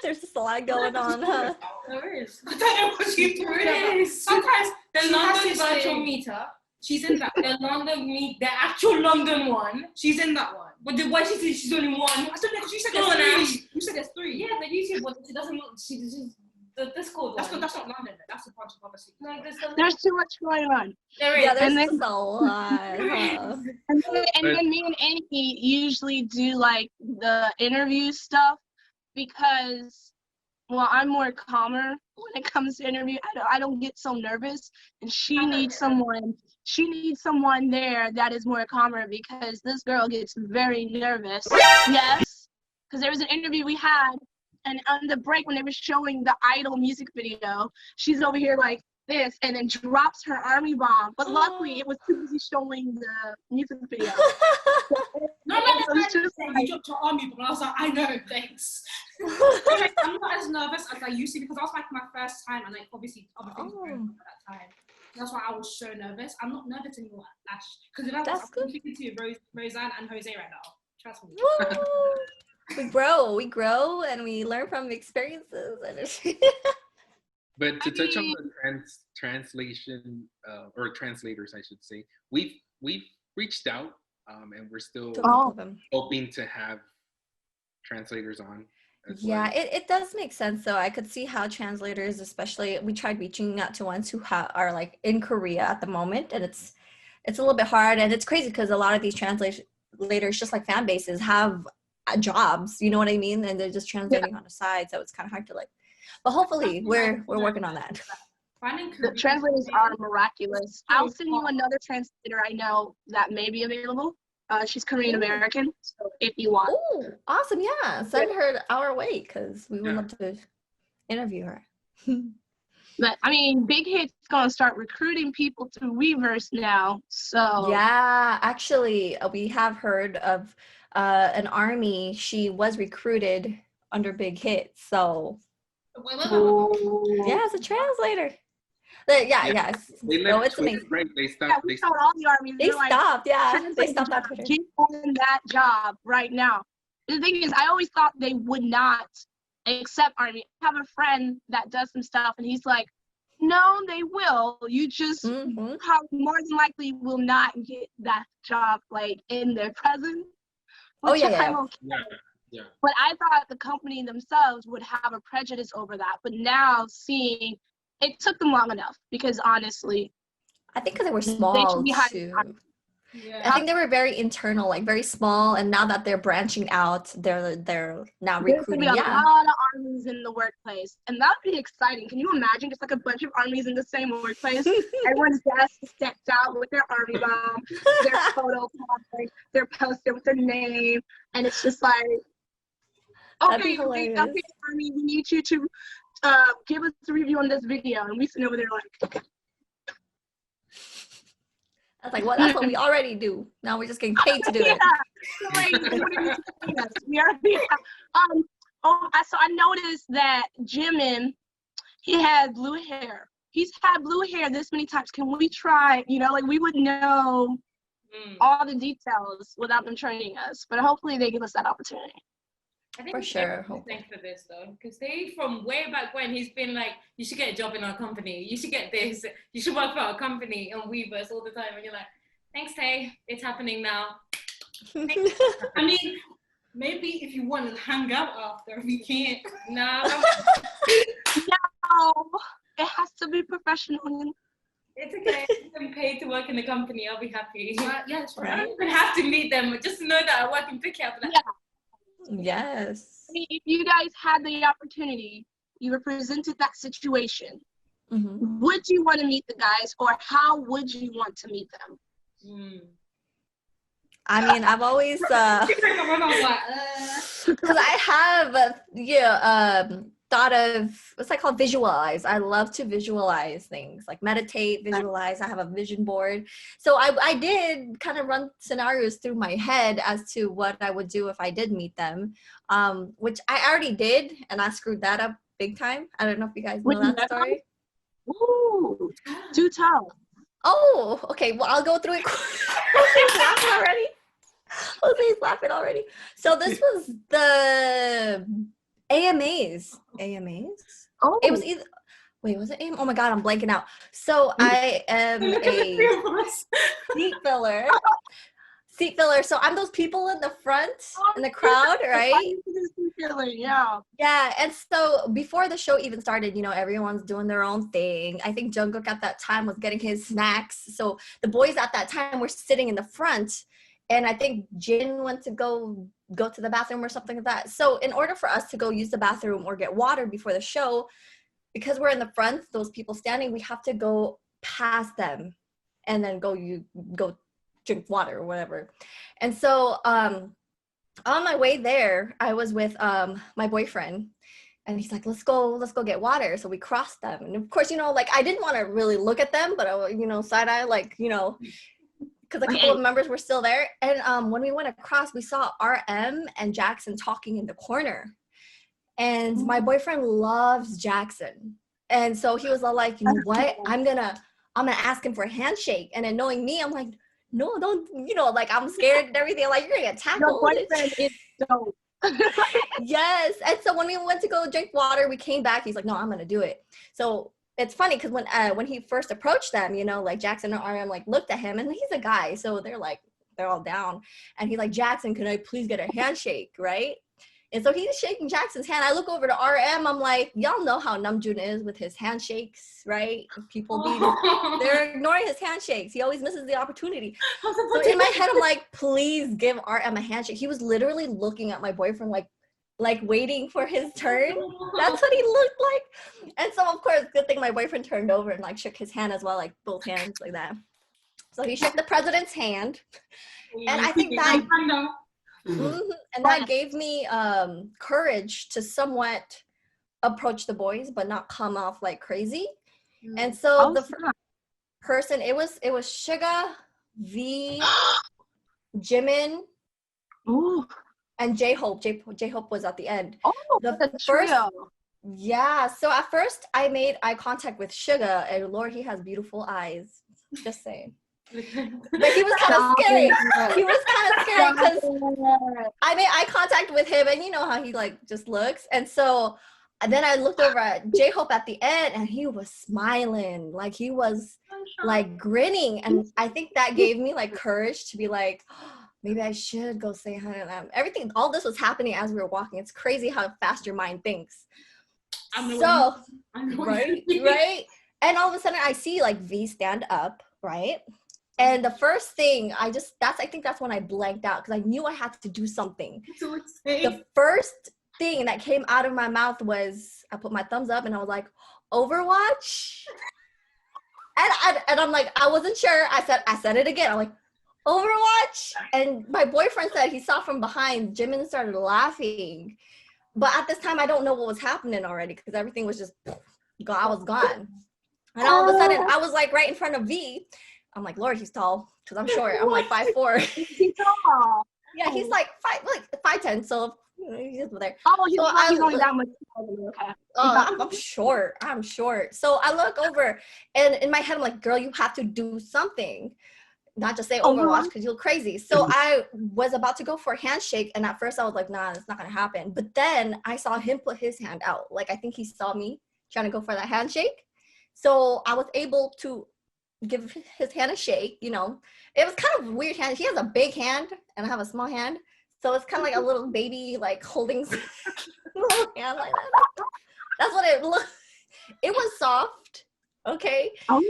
There's just a lot going on, huh? There is. I don't know what she's doing. There is. Sometimes The London virtual virtual meetup. she's in that. The actual London one. She's in that one. But why she said she's only one? I don't know, because you said Go on, there's Ash. 3. You said there's 3. Yeah, the YouTube one. She doesn't look. She's just the Discord That's one. not London. That's a bunch of other cities. No, There's too much going on. there is. Yeah, there's And then- just a lot. Huh? And then me and Annie usually do like the interview stuff because, well, I'm more calmer when it comes to interview. I don't get so nervous, and she needs someone there that is more calmer, because this girl gets very nervous. Yes, because there was an interview we had, and on the break when they were showing the Idol music video, she's over here like this, and then drops her army bomb. But luckily, it was too busy showing the music video. No, It was just you like, dropped your army, but I was like, I know, thanks. I'm not as nervous as I used to, because that was like my first time, and like obviously other things were going on at that time. That's why I was so nervous. I'm not nervous anymore, Ash. Because if That's good. I'm speaking to Rosan and Jose right now. Trust me. Woo! We grow, and we learn from experiences. but to touch on the translation or translators, I should say, we've reached out, and we're still hoping to have translators on. Yeah, it does make sense though. I could see how translators, especially, we tried reaching out to ones who are like in Korea at the moment, and it's a little bit hard, and it's crazy because a lot of these translators, just like fan bases, have jobs, you know what I mean, and they're just translating on the side, so it's kind of hard to like. But hopefully, we're working on that. The translators are miraculous. I'll send you another translator I know that may be available. She's Korean American, so if you want. Oh, awesome! Yeah, send her our way, because we would love to interview her. But I mean, Big Hit's gonna start recruiting people to Weverse now. So yeah, actually, we have heard of an ARMY. She was recruited under Big Hit, so yeah, as a translator. But yeah. They no, left it's Twitter, amazing. right? They stopped. yeah, we told all the armies. They like, stopped, yeah. They translate stopped on the Twitter. job. Get on that job right now. The thing is, I always thought they would not accept army. I have a friend that does some stuff, and he's like, no, they will. You just probably more than likely will not get that job like in their presence. Oh yeah. Yeah. But I thought the company themselves would have a prejudice over that. But now seeing, it took them long enough, because honestly, I think because they were they small should be too. Yeah. I think they were very internal, like very small, and now that they're branching out, they're now there's recruiting. gonna be a Yeah, lot of armies in the workplace, and that would be exciting. Can you imagine just like a bunch of armies in the same workplace? Everyone's desk is decked out with their army bomb, their photo, their poster with their name, and it's just like, That'd be okay, hilarious. army, we need you to give us a review on this video, and we sit over there like. I was like, well, that's what we already do. Now we're just getting paid to do it. So I noticed that Jimin, he had blue hair, he's had blue hair this many times. Can we try? You know, like we would know all the details without them training us. But hopefully they give us that opportunity. I think For sure. thanks for this though, because they from way back when he's been like, you should get a job in our company, you should get this, you should work for our company and Weavers all the time, and you're like, thanks Tay, it's happening now. I mean, maybe if you want to hang out after, we can't. No, No, it has to be professional. it's okay. I'm paid to work in the company. I'll be happy. Yes, I right. don't even have to meet them. Just to know that I work in Pickup. Like, Yes. I mean, if you guys had the opportunity, you were presented that situation, would you want to meet the guys, or how would you want to meet them? I mean, I've always because I have thought of what's that called, visualize. I love to visualize things, like meditate, visualize. I have a vision board, so I did kind of run scenarios through my head as to what I would do if I did meet them, which I already did, and I screwed that up big time. I don't know if you guys know that story. Ooh, do tell. Oh, okay. Well, I'll go through it. Jose's laughing already. Jose's laughing already. So this was the AMAs. Oh, It was either. Wait, was it AM? Oh my God, I'm blanking out. So I am a seat filler. So I'm those people in the front in the crowd, right? Yeah. Yeah, and so before the show even started, you know, everyone's doing their own thing. I think Jungkook at that time was getting his snacks. So the boys at that time were sitting in the front, and I think Jin went to go to the bathroom or something like that. So in order for us to go use the bathroom or get water before the show, because we're in the front, those people standing, we have to go past them and then go drink water or whatever. And so on my way there, I was with my boyfriend, and he's like, let's go get water. So we crossed them, and of course, you know, like I didn't want to really look at them, but I, you know, side eye, like, you know, because a couple of members were still there. And when we went across, we saw RM and Jackson talking in the corner, and my boyfriend loves Jackson, and so he was all like, you know what, I'm gonna ask him for a handshake. And then knowing me, I'm like, no, don't, you know, like I'm scared and everything. Like, you're gonna get tackled. Your boyfriend is dope. Yes. And so when we went to go drink water, we came back. He's like, no, I'm gonna do it. So it's funny because when he first approached them, you know, like Jackson and RM like looked at him, and he's a guy, so they're all down. And he's like, Jackson, can I please get a handshake, right? And so he's shaking Jackson's hand. I look over to RM. I'm like, y'all know how Namjoon is with his handshakes, right? People they're ignoring his handshakes. He always misses the opportunity. So in my head, I'm like, please give RM a handshake. He was literally looking at my boyfriend like waiting for his turn. That's what he looked like. And so of course, good thing my boyfriend turned over and like shook his hand as well, like both hands like that. So he shook the president's hand. And I think that and that gave me courage to somewhat approach the boys, but not come off like crazy. And so the person, it was Suga, V, Jimin, and J-Hope. J-Hope was at the end. Oh, the first trio. Yeah, so at first I made eye contact with Suga, and Lord, he has beautiful eyes. Just saying. But he was kind of scary. Because I made eye contact with him, and you know how he like just looks. And so then I looked over at J-Hope at the end, and he was smiling, like he was like grinning. And I think that gave me like courage to be like, oh, maybe I should go say hi to them. Everything, all this was happening as we were walking. It's crazy how fast your mind thinks. Right? And all of a sudden I see like V stand up, right? And the first thing I think that's when I blanked out, because I knew I had to do something. The first thing that came out of my mouth was, I put my thumbs up and I was like, Overwatch? And I'm like, I wasn't sure. I said it again. I'm like, Overwatch? And my boyfriend said he saw from behind. Jimin started laughing. But at this time, I don't know what was happening already, because everything was just, I was gone. And all of a sudden, I was like right in front of V. I'm like, Lord, he's tall, because I'm short. I'm like 5'4". He's tall. Yeah, he's like 5'10". So He's just there. Oh, he's, So he's only that much. Okay. I'm short. I'm short. So I look over, and in my head, I'm like, girl, you have to do something. Not just say Overwatch because you look crazy. So I was about to go for a handshake, and at first I was like, nah, it's not gonna happen. But then I saw him put his hand out. Like I think he saw me trying to go for that handshake. So I was able to give his hand a shake, you know. It was kind of weird hand. He has a big hand and I have a small hand. So it's kind of like a little baby like holding little hand like that. That's what it looked. It was soft. Okay. Oh.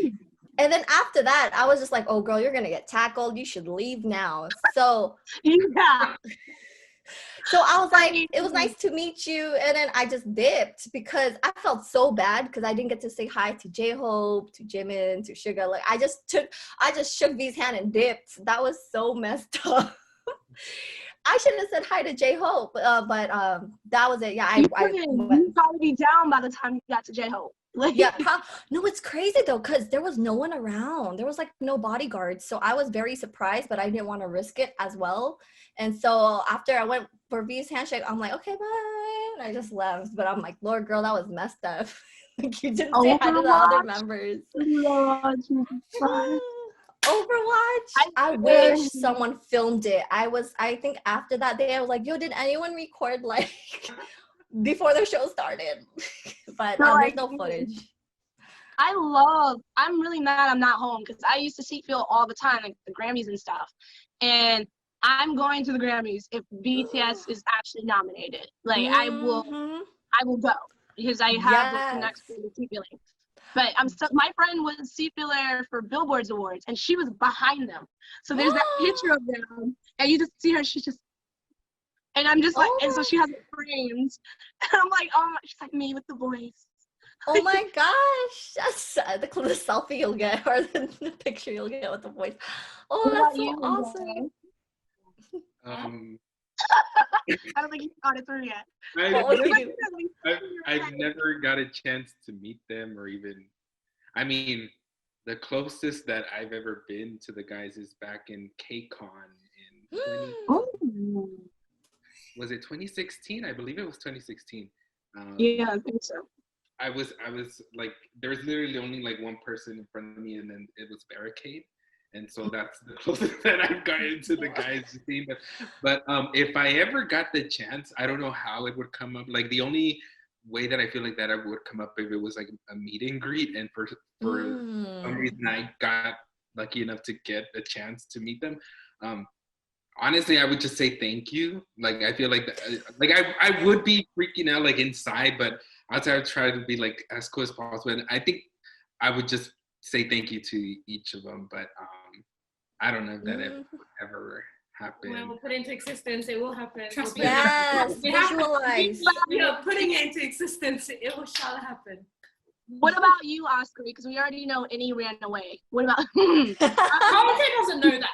And then after that, I was just like, oh girl, you're gonna get tackled. You should leave now. So Yeah. So I was like, it was nice to meet you. And then I just dipped because I felt so bad because I didn't get to say hi to J-Hope, to Jimin, to Sugar. Like I just shook V's hand and dipped. That was so messed up. I should have said hi to J-Hope, but that was it. Yeah, You'd probably be down by the time you got to J-Hope. Like, yeah, no, it's crazy though, because there was no one around. There was like no bodyguards. So I was very surprised, but I didn't want to risk it as well. And so after I went for V's handshake, I'm like, okay, bye. And I just left. But I'm like, Lord, girl, that was messed up. Like you didn't say hi to the other members. Overwatch. I wish someone filmed it. I think after that day, I was like, yo, did anyone record like before the show started? But there's no footage. I'm really mad I'm not home because I used to see Phil all the time, like the Grammys and stuff. And I'm going to the Grammys if BTS is actually nominated. Like I will go because I have a connection with feeling. But my friend was C-Filler for Billboard's awards, and she was behind them. So there's that picture of them, and you just see her. She's just, and I'm just like, and so she has it framed, and I'm like, oh, she's like me with the voice. Oh my gosh, that's the selfie you'll get, or the picture you'll get with the voice. Oh, that's so awesome. I don't think you got it through yet. I've never got a chance to meet them or even, I mean, the closest that I've ever been to the guys is back in KCON in was it 2016? I believe it was 2016. Yeah, I think so. I was like, there was literally only like one person in front of me, and then it was Barricade. And so that's the closest that I've gotten to the guys' scene. But if I ever got the chance, I don't know how it would come up. Like the only way that I feel like that would come up if it was like a meet and greet, and for some reason I got lucky enough to get a chance to meet them. Honestly, I would just say thank you. Like I feel like I would be freaking out like inside, but I would try to be like as cool as possible. And I think I would just say thank you to each of them, but I don't know if that would ever happen. Well, we'll put it into existence. It will happen. Trust me. Yes, visualize. We are putting it into existence. It shall happen. What about you, Oscar? Because we already know Annie ran away. What about? Politics doesn't know that.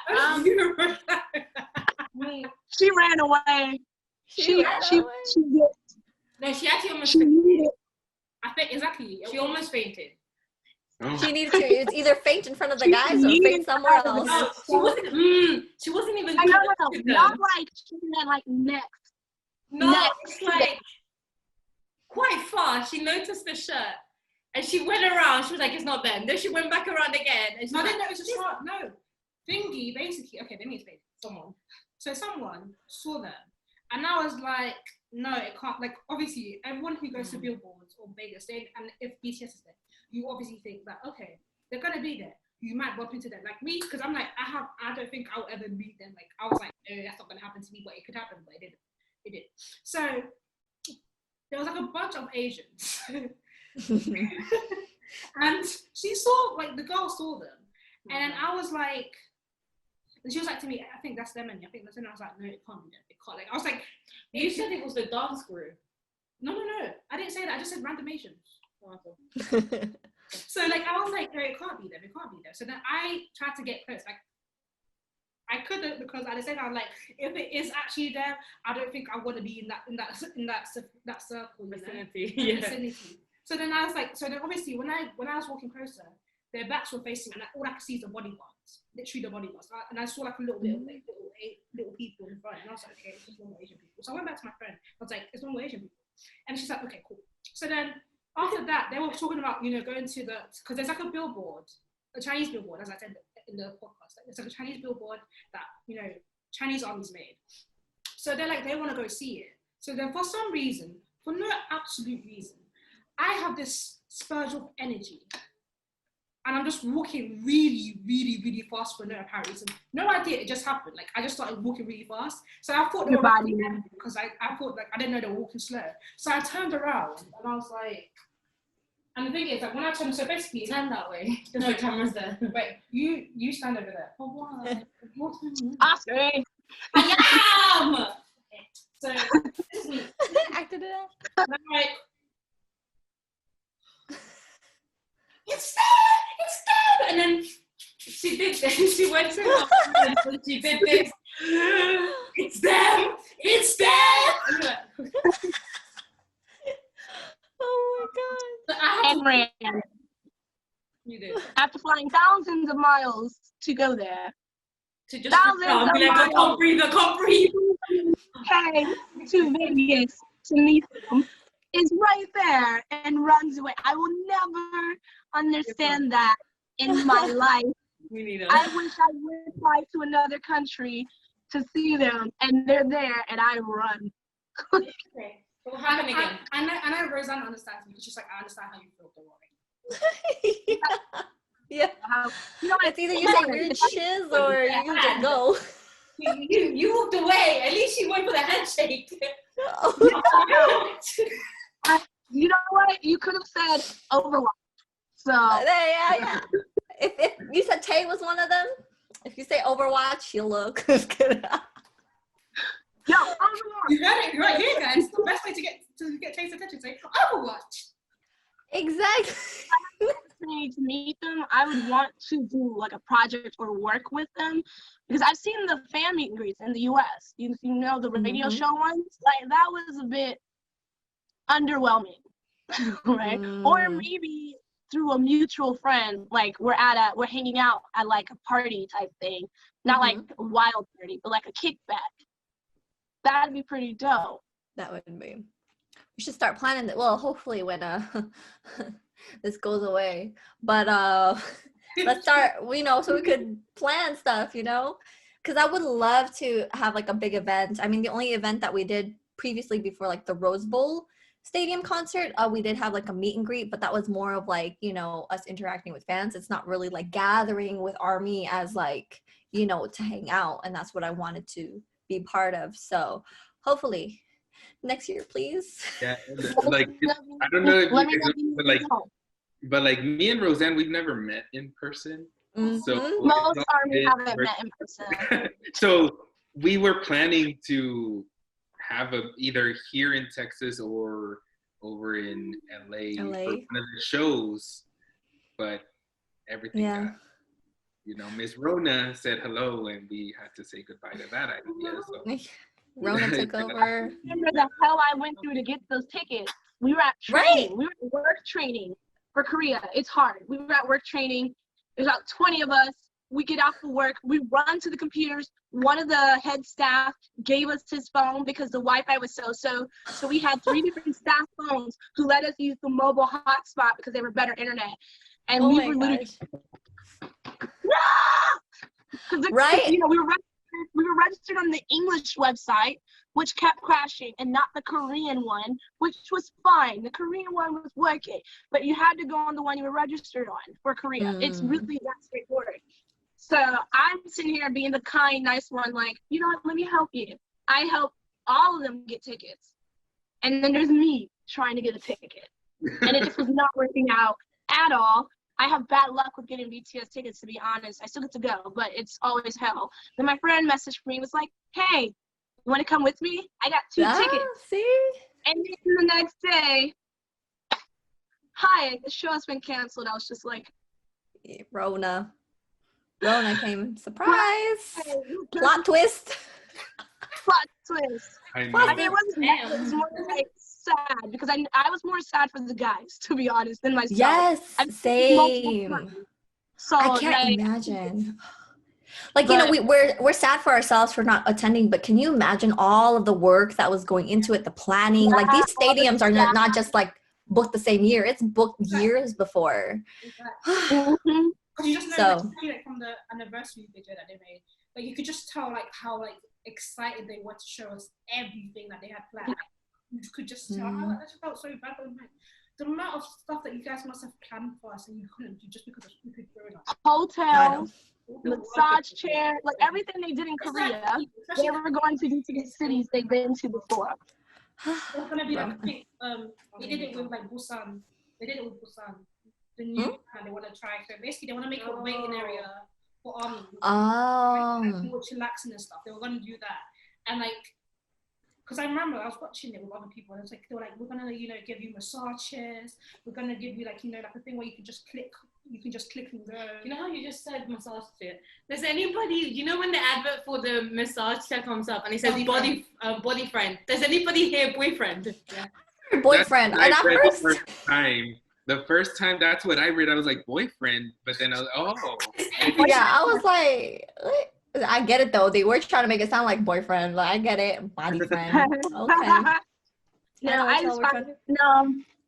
She ran away. She No, she actually almost fainted. I think exactly. She almost fainted. Oh. She needed to. It's either faint in front of the guys or faint somewhere else. No, she wasn't even. I know. Not like she meant like next. No, it's like quite far. She noticed the shirt and she went around. She was like, "It's not them." Then she went back around again. And she I didn't know it was a shot. No, Thingy basically. Okay, let me explain. Someone saw them, and I was like, "No, it can't." Like obviously, everyone who goes to billboards or Vegas, and if BTS is there, you obviously think that okay, they're gonna be there. You might bump into them, like me, because I'm like, I don't think I'll ever meet them. Like I was like, oh, that's not gonna happen to me, but it could happen, but it didn't. It did. So there was like a bunch of Asians, and she saw like the girl saw them, and I was like, and she was like to me, I think that's them, and I think that's them. And I was like, no, it can't be them. It can't. Like I was like, you said it was the dance crew. No, I didn't say that. I just said random Asians. So like I was like, no, it can't be them. It can't be them. So then I tried to get close. Like I couldn't, because at the same time, like if it is actually them, I don't think I want to be in that circle vicinity. Yeah. Vicinity. So then I was like, so then obviously when I was walking closer, their backs were facing, and all I could see is the bodyguards, literally the bodyguards. And I saw like a little bit of like little people in front, and I was like, okay, it's normal Asian people. So I went back to my friend. I was like, it's normal Asian people, and she's like, okay, cool. So then after that, they were talking about, you know, going to because there's like a billboard, a Chinese billboard, as I said in the podcast. Like, it's like a Chinese billboard that, you know, Chinese army's made. So they're like, they want to go see it. So then for some reason, for no absolute reason, I have this spurge of energy. And I'm just walking really, really, really fast for no apparent reason. No idea, it just happened. Like, I just started walking really fast. So I thought they were because I thought, like, I didn't know they were walking slow. So I turned around and I was like, and the thing is, like, when I turned, so basically, Stand that way. There's no cameras there. wait, you stand over there. Oh, what? Oscar. I am! Okay. So, this is me. Acted it out. And I'm like, it's there! It's there! And then she did this. She went to her and she did this. It's them! It's them! Oh my god. So I And ran you did. after flying thousands of miles to go there. To just Thousands I'll be of like, I can't breathe, I can't breathe. Came to Vegas to meet them is right there and runs away. I will never understand that in my life. We need a I wish I would fly to another country to see them, and they're there, and I run. Okay. What happened again? I know Rosan understands me. It's just like, I understand how you feel, don't worry. Yeah. You know, It's either you say weird shiz or you just go. You walked away. At least you went for the handshake. you know what? You could have said Overwatch. So Yeah. If you said Tay was one of them, if you say Overwatch, you'll look. Just kidding. yo, Overwatch. You heard it right here, guys. The best way to get Tay's attention, say Overwatch. Exactly. To meet them, I would want to do like a project or work with them because I've seen the fan meet and greets in the US. You know, the radio show ones, like that was a bit underwhelming, right? Or maybe through a mutual friend, like we're hanging out at like a party type thing, not like a wild party, but like a kickback. That'd be pretty dope. That would be. We should start planning that. Well, hopefully when this goes away, but let's start, you know, so we could plan stuff, you know, because I would love to have like a big event. I mean, the only event that we did previously before like the Rose Bowl Stadium concert, we did have like a meet and greet, but that was more of like, you know, us interacting with fans. It's not really like gathering with ARMY as like, you know, to hang out, and that's what I wanted to be part of. So hopefully next year, please. Yeah, like I don't know if you guys know, but like me and Roseanne, we've never met in person. So most ARMY haven't met in person. So we were planning to have either here in Texas or over in LA. For one of the shows, but everything got, you know, Miss Rona said hello, and we had to say goodbye to that idea. So. Rona took over. Remember the hell I went through to get those tickets. We were at training. We were at work training for Korea. It's hard. We were at work training. There's about 20 of us. We get off of work. We run to the computers. One of the head staff gave us his phone because the Wi-Fi was so. So we had 3 different staff phones who let us use the mobile hotspot because they were better internet. And we were literally, right? You know, we were registered on the English website, which kept crashing, and not the Korean one, which was fine. The Korean one was working, but you had to go on the one you were registered on for Korea. It's really that straightforward. So I'm sitting here being the kind, nice one, like, you know what, let me help you. I help all of them get tickets. And then there's me trying to get a ticket. And it just was not working out at all. I have bad luck with getting BTS tickets, to be honest. I still get to go, but it's always hell. Then my friend messaged me, was like, hey, you want to come with me? I got 2 tickets. See? And then the next day, hi, the show has been canceled. I was just like, Rona came. Surprise! Plot twist. Plot twist. I mean, it was more like sad because I was more sad for the guys, to be honest, than myself. Yes, same. So I can't imagine. Like, you know, we're sad for ourselves for not attending, but can you imagine all of the work that was going into it, the planning? Like, these stadiums are not just like booked the same year; it's booked years before. Because you just know, So, like, from the anniversary video that they made, like you could just tell like how like excited they were to show us everything that they had planned. You could just tell. That just felt so bad. Like, the amount of stuff that you guys must have planned for us and you couldn't do just because of stupid grown-ups. Hotels, massage chair, like everything they did in Korea, they were going to do to the cities they've been to before. It's gonna be like, I think they did it with like Busan. They did it with Busan. The new they want to try. So basically, they want to make a waiting area for army. Like, more chillaxing and stuff. They were gonna do that, and like, because I remember I was watching it with other people, and it's like they were like, we're gonna, you know, give you massage chairs. We're gonna give you like, you know, like a thing where you can just click. You can just click and go. You know how you just said massage chair? Does anybody, you know when the advert for the massage chair comes up and it says body friend? Does anybody here boyfriend? Yeah. Boyfriend. And the first time that's what I read. I was like boyfriend, but then I was yeah, I was like, I get it though. They were trying to make it sound like boyfriend. Like, I get it, body friend. Okay. No,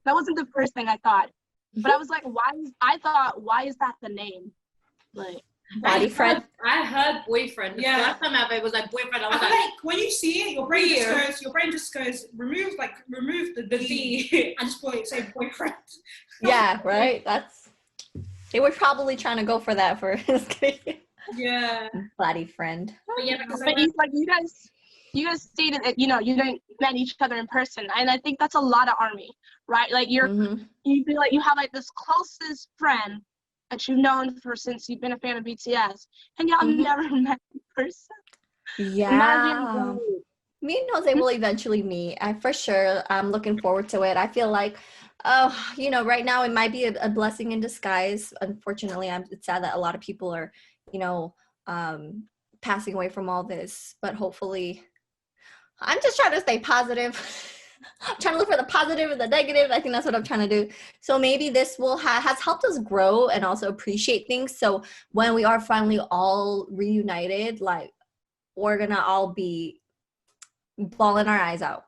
that wasn't the first thing I thought. But I was like, why is that the name? Like, body friend. I heard boyfriend. The first time I was like boyfriend. I was like, when you see it, your brain just goes remove the D and just say boyfriend. Yeah, right. They were probably trying to go for that for yeah, body friend. But yeah, because like you guys stated that, you know, you didn't met each other in person, and I think that's a lot of ARMY, right? Like you feel like you have like this closest friend that you've known for since you've been a fan of BTS, and y'all never met in person. Yeah. Me and Jose will eventually meet. For sure. I'm looking forward to it. I feel like, you know, right now it might be a blessing in disguise. Unfortunately, it's sad that a lot of people are, you know, passing away from all this, but hopefully, I'm just trying to stay positive. I'm trying to look for the positive and the negative. I think that's what I'm trying to do. So maybe this will has helped us grow and also appreciate things. So when we are finally all reunited, like, we're gonna all be bawling our eyes out.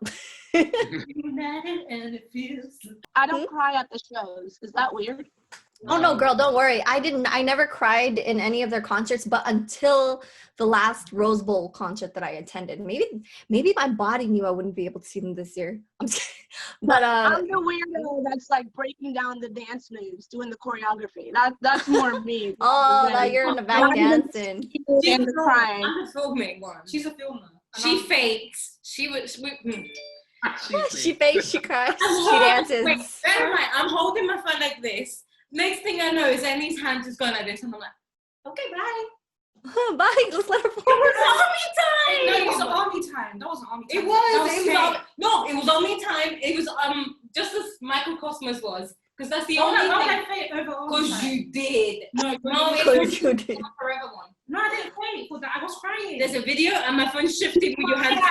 united and it feels. I don't cry at the shows. Is that weird? Oh no, girl, don't worry. I never cried in any of their concerts, but until the last Rose Bowl concert that I attended. Maybe my body knew I wouldn't be able to see them this year. I'm just but I'm the weirdo that's like breaking down the dance moves, doing the choreography. That's more me. Like you're in the back dancing. And the crying. I'm the filming one. She's a filmer. She fakes. She fakes, she cries, she dances. Wait, bear in mind, I'm holding my phone like this. Next thing I know is Annie's hand just gone like this, and I'm like, okay, bye. Bye, let's let her It was army time. No, it wasn't army time. That wasn't army time. It was army time. It was just as Microcosmos was, because that's the only thing. Because you did. No, it was the forever one. No, I didn't play it. I was crying. There's a video, and my phone shifted with your hand.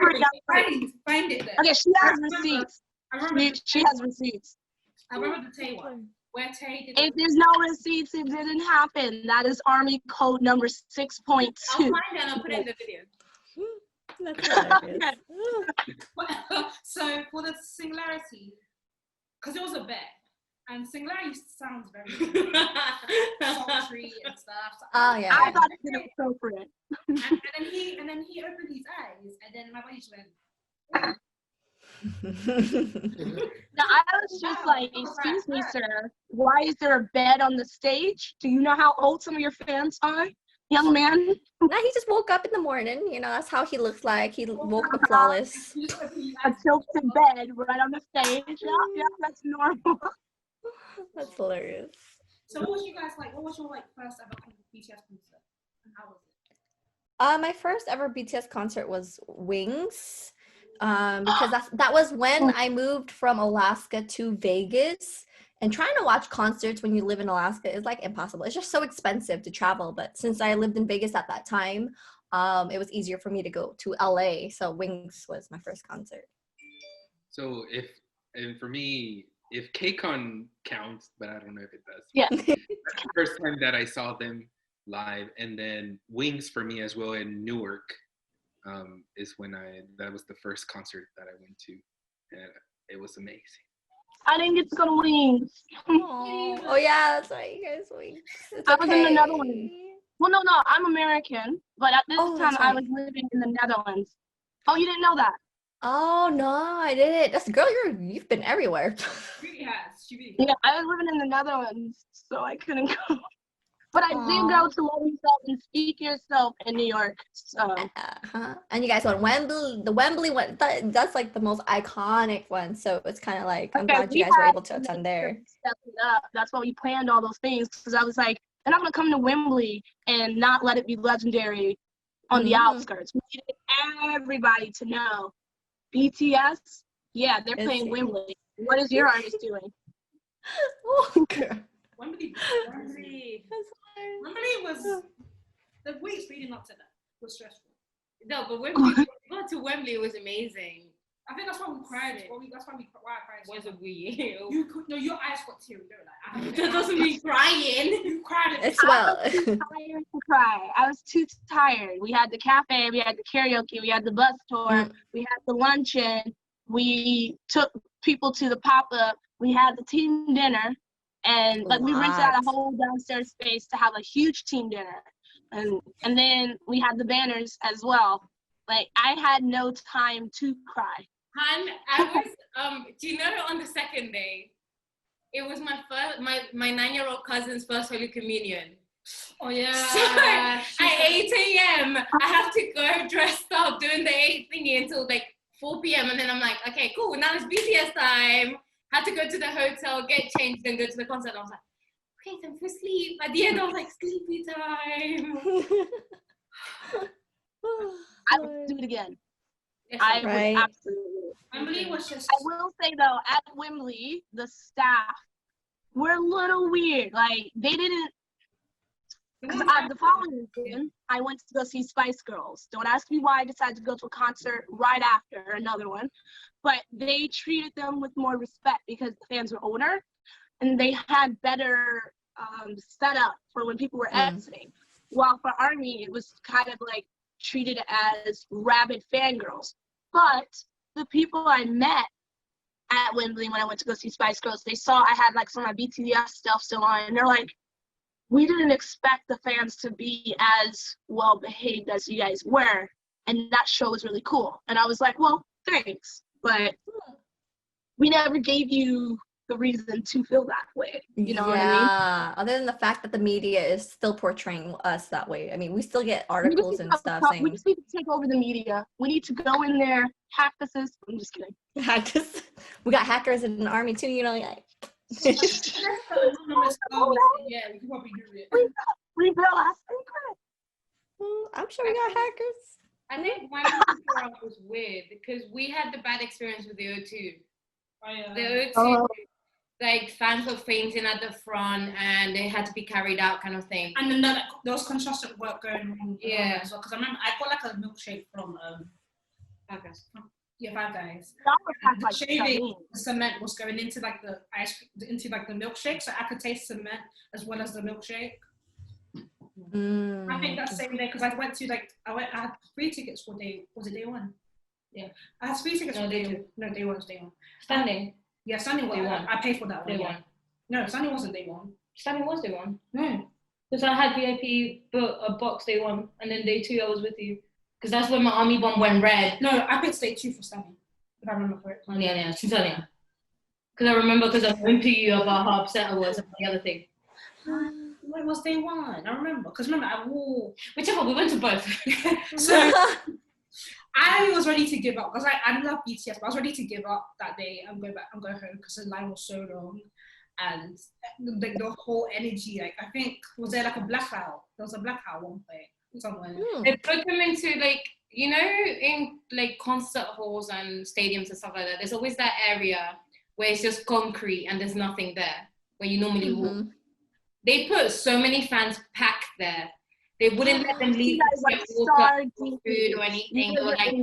Find it there. Okay, she has receipts. She has receipts. I remember the Tay one. Where Tay did. If there's no receipts, it didn't happen. That is Army code number 6.2. I'll find it and I'll put it in the video. That's So for the singularity, because it was a bet, and singularity sounds very sultry and stuff. So yeah. I thought it was appropriate. and then he opened his eyes, and then my body just went. Now, I was just like, excuse me, sir, why is there a bed on the stage? Do you know how old some of your fans are, young man? No, he just woke up in the morning. You know, that's how he looks like. He woke up flawless. A tilted bed right on the stage. Yeah, that's normal. That's hilarious. So what was you guys like? What was your first ever BTS concert? And how was it? My first ever BTS concert was Wings. Because that was when I moved from Alaska to Vegas, and trying to watch concerts when you live in Alaska is like impossible. It's just so expensive to travel. But since I lived in Vegas at that time, it was easier for me to go to LA. So Wings was my first concert. So and for me, if KCON counts, but I don't know if it does. Yeah. That's the first time that I saw them live, and then Wings for me as well in Newark is when that was the first concert that I went to, and it was amazing. I didn't get to go to Wings. Oh yeah, that's right. You guys Wings. I was in the Netherlands. Well, no, I'm American, but at this time I was living in the Netherlands. Oh, you didn't know that? Oh no, I didn't. That's girl, you've been everywhere. She really has. She really Yeah, I was living in the Netherlands, so I couldn't go. But I did go to Love Yourself and Speak Yourself in New York. So. And you guys went Wembley. The Wembley one, that's like the most iconic one. So it's kind of like, I'm glad you guys were able to attend there. Step it up. That's why we planned all those things, because I was like, they're not going to come to Wembley and not let it be legendary on the outskirts. We needed everybody to know. BTS, yeah, they're playing Wembley. What is your artist doing? Oh, girl. Wembley was the weeks leading up to that was stressful. No, but when we got to Wembley, it was amazing. I think that's why we cried. That's why I cried. Wasn't we? No, your eyes got teary. Like, That doesn't mean crying. You cried. It's well. I was too tired to cry. I was too tired. We had the cafe, we had the karaoke, we had the bus tour, we had the luncheon, we took people to the pop-up, we had the team dinner, and like we rented out a whole downstairs space to have a huge team dinner. And then we had the banners as well. Like, I had no time to cry. Han, I was, do you know on the second day, it was my 9-year-old cousin's first Holy Communion. Oh yeah. So at 8 a.m., I have to go dressed up doing the 8 thingy until like 4 p.m. And then I'm like, okay, cool, now it's BTS time. Had to go to the hotel, get changed, then go to the concert. I was like, okay, time for sleep. At the end, I was like, sleepy time. I would do it again. Yes, I would absolutely. Wembley was just. I will say though, at Wembley, the staff were a little weird. Like, they didn't. The following weekend, I went to go see Spice Girls. Don't ask me why I decided to go to a concert right after another one, but they treated them with more respect because the fans were older, and they had better setup for when people were exiting. While for ARMY, it was kind of like treated as rabid fangirls. But the people I met at Wembley when I went to go see Spice Girls, they saw I had like some of my BTS stuff still on, and they're like, we didn't expect the fans to be as well behaved as you guys were, and that show was really cool. And I was like, well, thanks, but we never gave you the reason to feel that way. You know what I mean? Yeah. Other than the fact that the media is still portraying us that way. I mean, we still get articles and stuff saying. We just need to take over the media. We need to go in there, hack the system. I'm just kidding. Hack this. We got hackers in the army too, you know, like. Yeah, we can probably do it. Reveal our secret. I'm sure we got hackers. I think my for us was weird because we had the bad experience with the O2. Oh, yeah. The O2, like fans were fainting at the front and they had to be carried out, kind of thing. And then there was construction work going on. Yeah. As well, because I remember I got like a milkshake from Five Guys. Yeah, Five Guys. The The shaving, the cement was going into like the ice, into like the milkshake, so I could taste cement as well as the milkshake. I think that same day, because I went to I had 3 tickets for day. Was it day one? Yeah, I had 3 tickets for day two. No, day one was day one. Standing. Yeah, standing was Day one. I paid for that one. Day Yeah. one. No, standing wasn't day one. Standing was day one. No. Because I had VIP a box day one, and then day 2 I was with you. Because that's when my army bomb went red. No, I paid day 2 for standing. If I remember correctly. Yeah, because I remember because I went to you about how upset I was about the other thing. When was day one? I remember. Because remember, I wore. Whichever, we went to both. So I was ready to give up because I love BTS, but I was ready to give up that day and go back and go home because the line was so long and the whole energy. Like, I think, was there like a blackout? There was a blackout one point somewhere. They put them into like, you know, in like concert halls and stadiums and stuff like that, there's always that area where it's just concrete and there's nothing there where you normally walk. They put so many fans packed there. They wouldn't let them leave food or anything. They were like,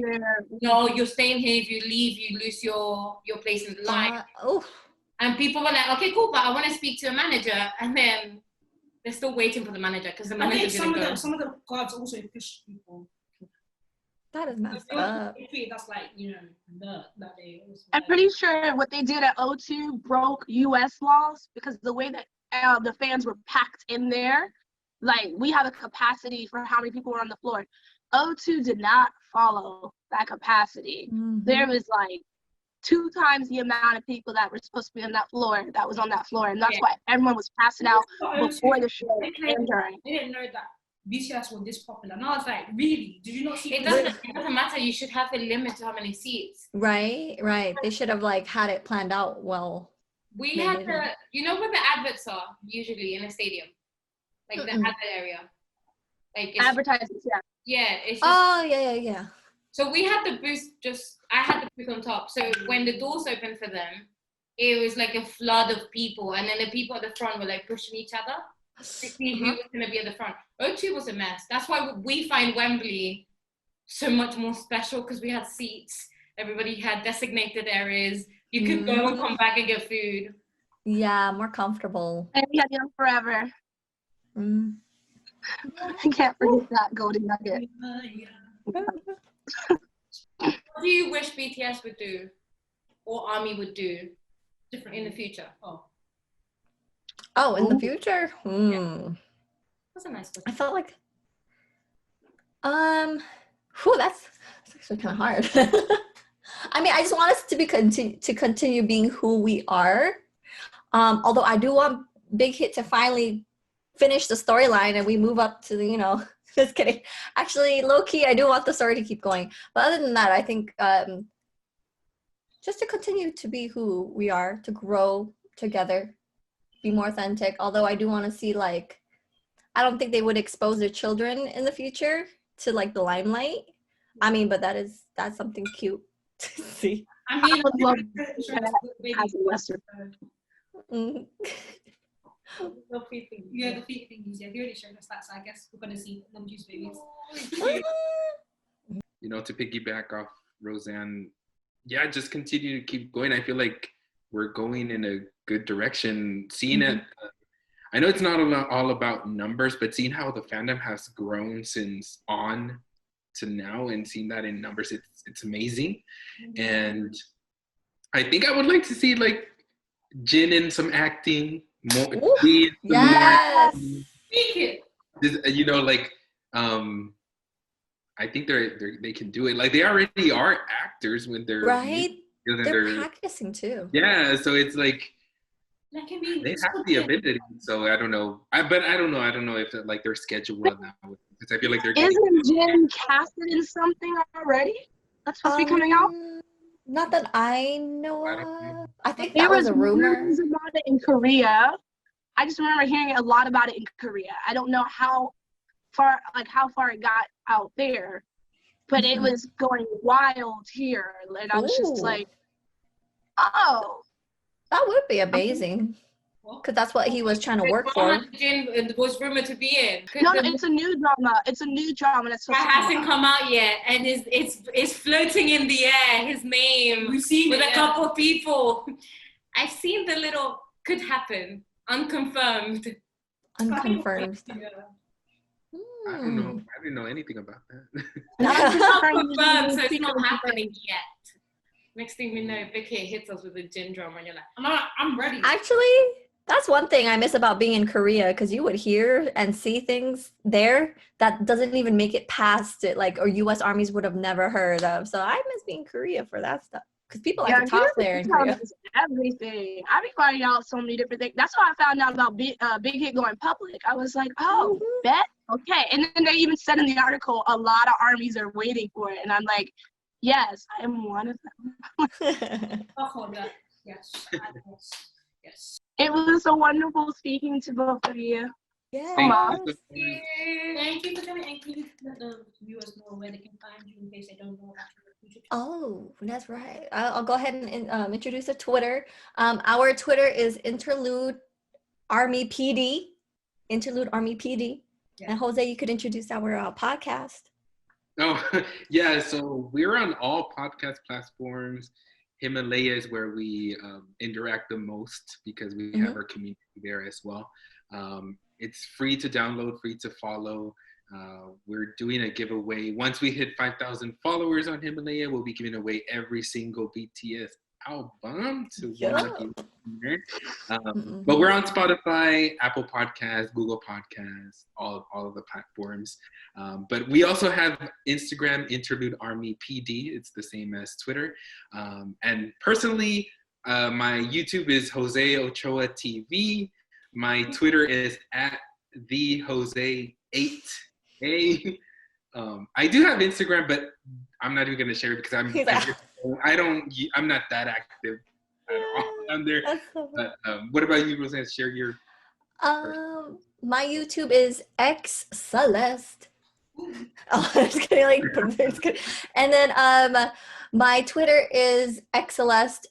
no, you're staying here. If you leave, you lose your place in line. And people were like, okay, cool, but I want to speak to a manager. And then they're still waiting for the manager because the manager didn't go. Some of the guards also push people. That is messed up. That's like, that day. I'm pretty sure what they did at O2 broke U.S. laws because the way that the fans were packed in there, like we have a capacity for how many people were on the floor. O2 did not follow that capacity. Mm-hmm. There was like 2 times the amount of people that were supposed to be on that floor that was on that floor, and that's why everyone was passing out before the show and during. They didn't know that BTS was this popular, and I was like, really? Did you not see? It doesn't matter. You should have a limit to how many seats. Right. They should have like had it planned out well. We had where the adverts are usually in a stadium, like the advert area, like advertisements. Yeah. It's just, yeah. So we had the booth. I had the booth on top. So when the doors opened for them, it was like a flood of people, and then the people at the front were like pushing each other to see who was going to be at the front. O2 was a mess. That's why we find Wembley so much more special because we had seats. Everybody had designated areas. You could go and come back and get food. Yeah, more comfortable. And we had Young Forever. I can't forget that golden nugget. What do you wish BTS would do or ARMY would do different in the future? In the future? That's a nice question. I felt like that's actually kind of hard. I mean, I just want us to continue being who we are. Although I do want Big Hit to finally finish the storyline and we move up to the, just kidding. Actually, low key, I do want the story to keep going. But other than that, I think just to continue to be who we are, to grow together, be more authentic. Although I do want to see I don't think they would expose their children in the future to the limelight. I mean, but that's something cute to see. I mean, I would love that as a Western. The feet things. Yeah, the feet things. Yeah, they already showed us that, so I guess we're gonna see them juice babies. To piggyback off Rosan, just continue to keep going. I feel like we're going in a good direction. Seeing it, I know it's not all about numbers, but seeing how the fandom has grown since on to now and seeing that in numbers, it's amazing. And I think I would like to see Jin in some acting. Yes. I think they can do it. They already are actors when they're right. They're practicing too. Yeah, so it's they have the ability. So I don't know. I don't know if their schedule will now. Because I feel like they're. Isn't Jin casted in something already? That's supposed to be coming out. Not that I know of. I think there was a rumor about it in Korea. I just remember hearing a lot about it in Korea. I don't know how far it got out there, but it was going wild here, and I was just like, "Oh, that would be amazing." Because that's what he was trying to work for. Jin was rumored to be in. No, it's a new drama. It's a new drama that's supposed to hasn't come out yet, and it's floating in the air. His name with a couple people. I've seen the little could happen, unconfirmed. Unconfirmed. I don't know. I didn't know anything about that. Not confirmed, so it's not happening yet. Next thing we know, Big Hit hits us with a Jin drama, and you're like, I'm ready. Actually, that's one thing I miss about being in Korea, because you would hear and see things there that doesn't even make it past it, or U.S. armies would have never heard of. So I miss being in Korea for that stuff, because people like to talk there in Korea. Everything. I be finding out so many different things. That's why I found out about Big Hit going public. I was like, bet. Okay. And then they even said in the article, a lot of armies are waiting for it. And I'm like, yes, I am one of them. Yes. It was so wonderful speaking to both of you. Yeah. Thank you for coming, and can you let the viewers know where they can find you in case they don't know about you? Oh, that's right. I'll go ahead and introduce a Twitter. Our Twitter is Interlude Army PD. Interlude Army PD. Yeah. And Jose, you could introduce our podcast. Oh, yeah. So we're on all podcast platforms. Himalaya is where we interact the most because we have our community there as well. It's free to download, free to follow. We're doing a giveaway. Once we hit 5,000 followers on Himalaya, we'll be giving away every single BTS album to one of you. But we're on Spotify, Apple Podcasts, Google Podcasts, all of the platforms. But we also have Instagram, Interlude Army PD. It's the same as Twitter. And personally, my YouTube is Jose Ochoa TV. My Twitter is at the Jose8A. I do have Instagram, but I'm not even gonna share it because I'm not that active at all on there. But what about you, Rosan? Share your. My YouTube is X Celeste. Oh, I'm just kidding. Like, and then my Twitter is xceleste__.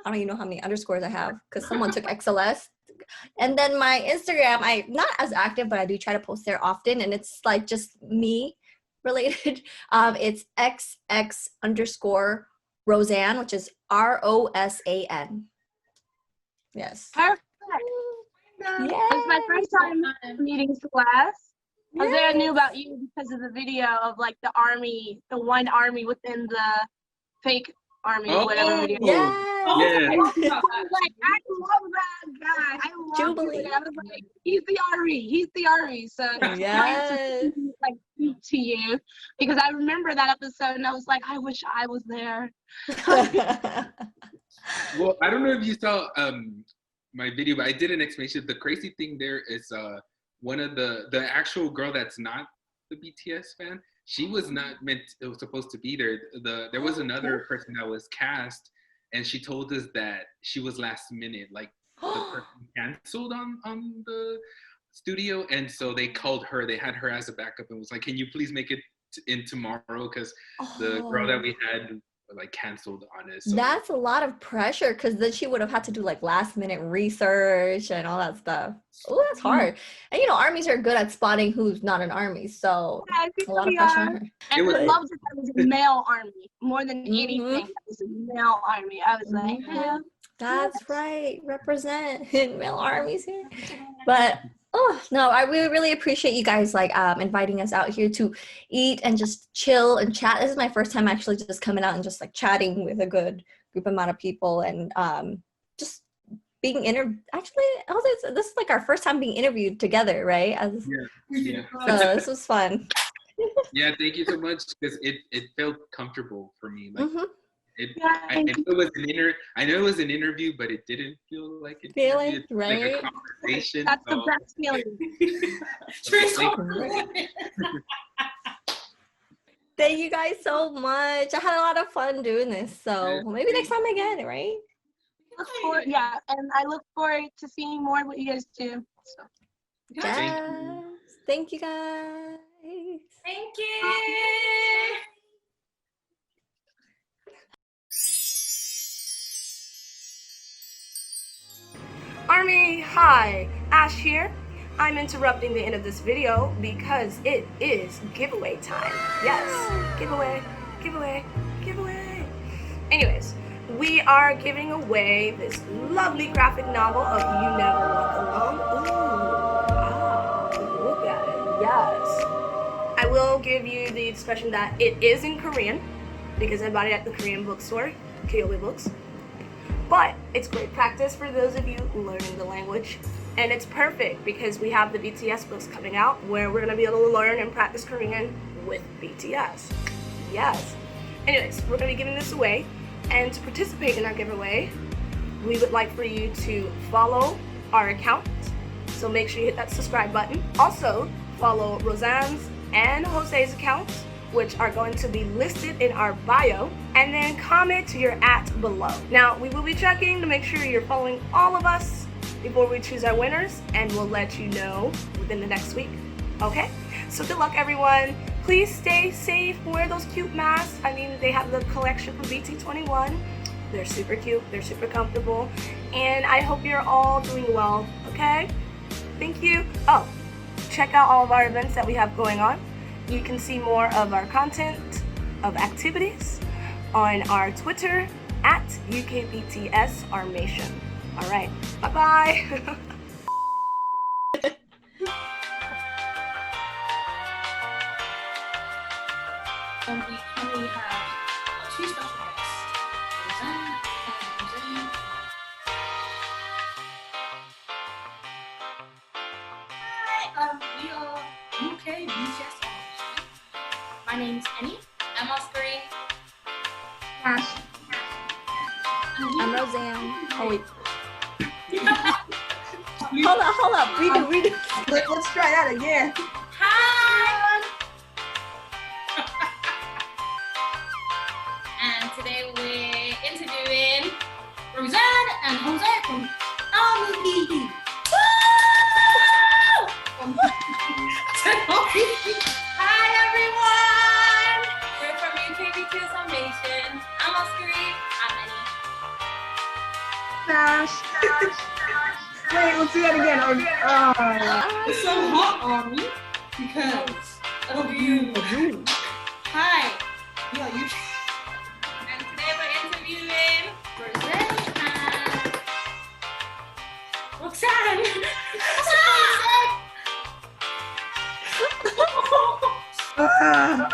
I don't even know how many underscores I have because someone took XLS. And then my Instagram, I'm not as active, but I do try to post there often. And it's like just me related. It's XX_Rosan, which is ROSAN. Yes. Perfect. It was my first time meeting Celeste. Jose, I knew about you because of the video of like the army, the one army within the fake army, whatever video. Yeah. Yeah. I was like, I love that guy. I love Jubilee. it. I was like, he's the army. He's the army. So Yes. like speak to you because I remember that episode and I was like, I wish I was there. Well, I don't know if you saw my video, but I did an explanation. The crazy thing there is one of the actual girl that's not the BTS fan. She was not supposed to be there. There was another person that was cast, and she told us that she was last minute. Like the person canceled on the studio, and so they called her. They had her as a backup, and was like, "Can you please make it in tomorrow?" Because the girl that we had like canceled on us. So. That's a lot of pressure because then she would have had to do like last minute research and all that stuff. Oh, that's hard. And you know, armies are good at spotting who's not an army, so a lot of pressure on her. And I loved that it was a male army more than anything. It was a male army. I was like, yeah. That's right. Represent male armies here. But oh no, I really appreciate you guys like inviting us out here to eat and just chill and chat. This is my first time actually just coming out and just like chatting with a good group amount of people and just being actually this is like our first time being interviewed together, right? Yeah. So this was fun. Yeah, thank you so much because it felt comfortable for me. Like I know it was an interview, but it didn't feel like it. Feeling right? Like a conversation. That's the best feeling. Thank you guys so much. I had a lot of fun doing this. So maybe next time again, right? And I look forward to seeing more of what you guys do. So. Yes. Thank you guys. Thank you. Army, hi, Ash here. I'm interrupting the end of this video because it is giveaway time. Yes, giveaway. Anyways, we are giving away this lovely graphic novel of You Never Walk Alone. Ooh, wow, look at it, yes. I will give you the expression that it is in Korean because I bought it at the Korean bookstore, Kyoutubers Books. But it's great practice for those of you learning the language. And it's perfect because we have the BTS books coming out where we're gonna be able to learn and practice Korean with BTS. Yes. Anyways, we're gonna be giving this away. And to participate in our giveaway, we would like for you to follow our account. So make sure you hit that subscribe button. Also, follow Rosan's and Jose's accounts, which are going to be listed in our bio, and then comment your @ below. Now, we will be checking to make sure you're following all of us before we choose our winners, and we'll let you know within the next week, okay? So good luck, everyone. Please stay safe, wear those cute masks. I mean, they have the collection from BT21. They're super cute, they're super comfortable, and I hope you're all doing well, okay? Thank you. Oh, check out all of our events that we have going on. You can see more of our content, of activities, on our Twitter at UKBTSARMATION. All right, bye-bye. We currently have two special guests, Rosan and Rosan. Hi, we are UKBTSARMY. My name's Annie. I'm Oscar. I'm Roseanne. Oh wait. Hold up. Redo. Let's try that again. Hi! And today we're interviewing Rosan and Jose from ARMY. Hi everyone! We're from UKBTSARMY. I'm Oscar. I'm Annie. Wait, let's do that again. It's so hot, Army, because of you. Hi, we are you. And today we're interviewing Rosan and Roxanne. Uh,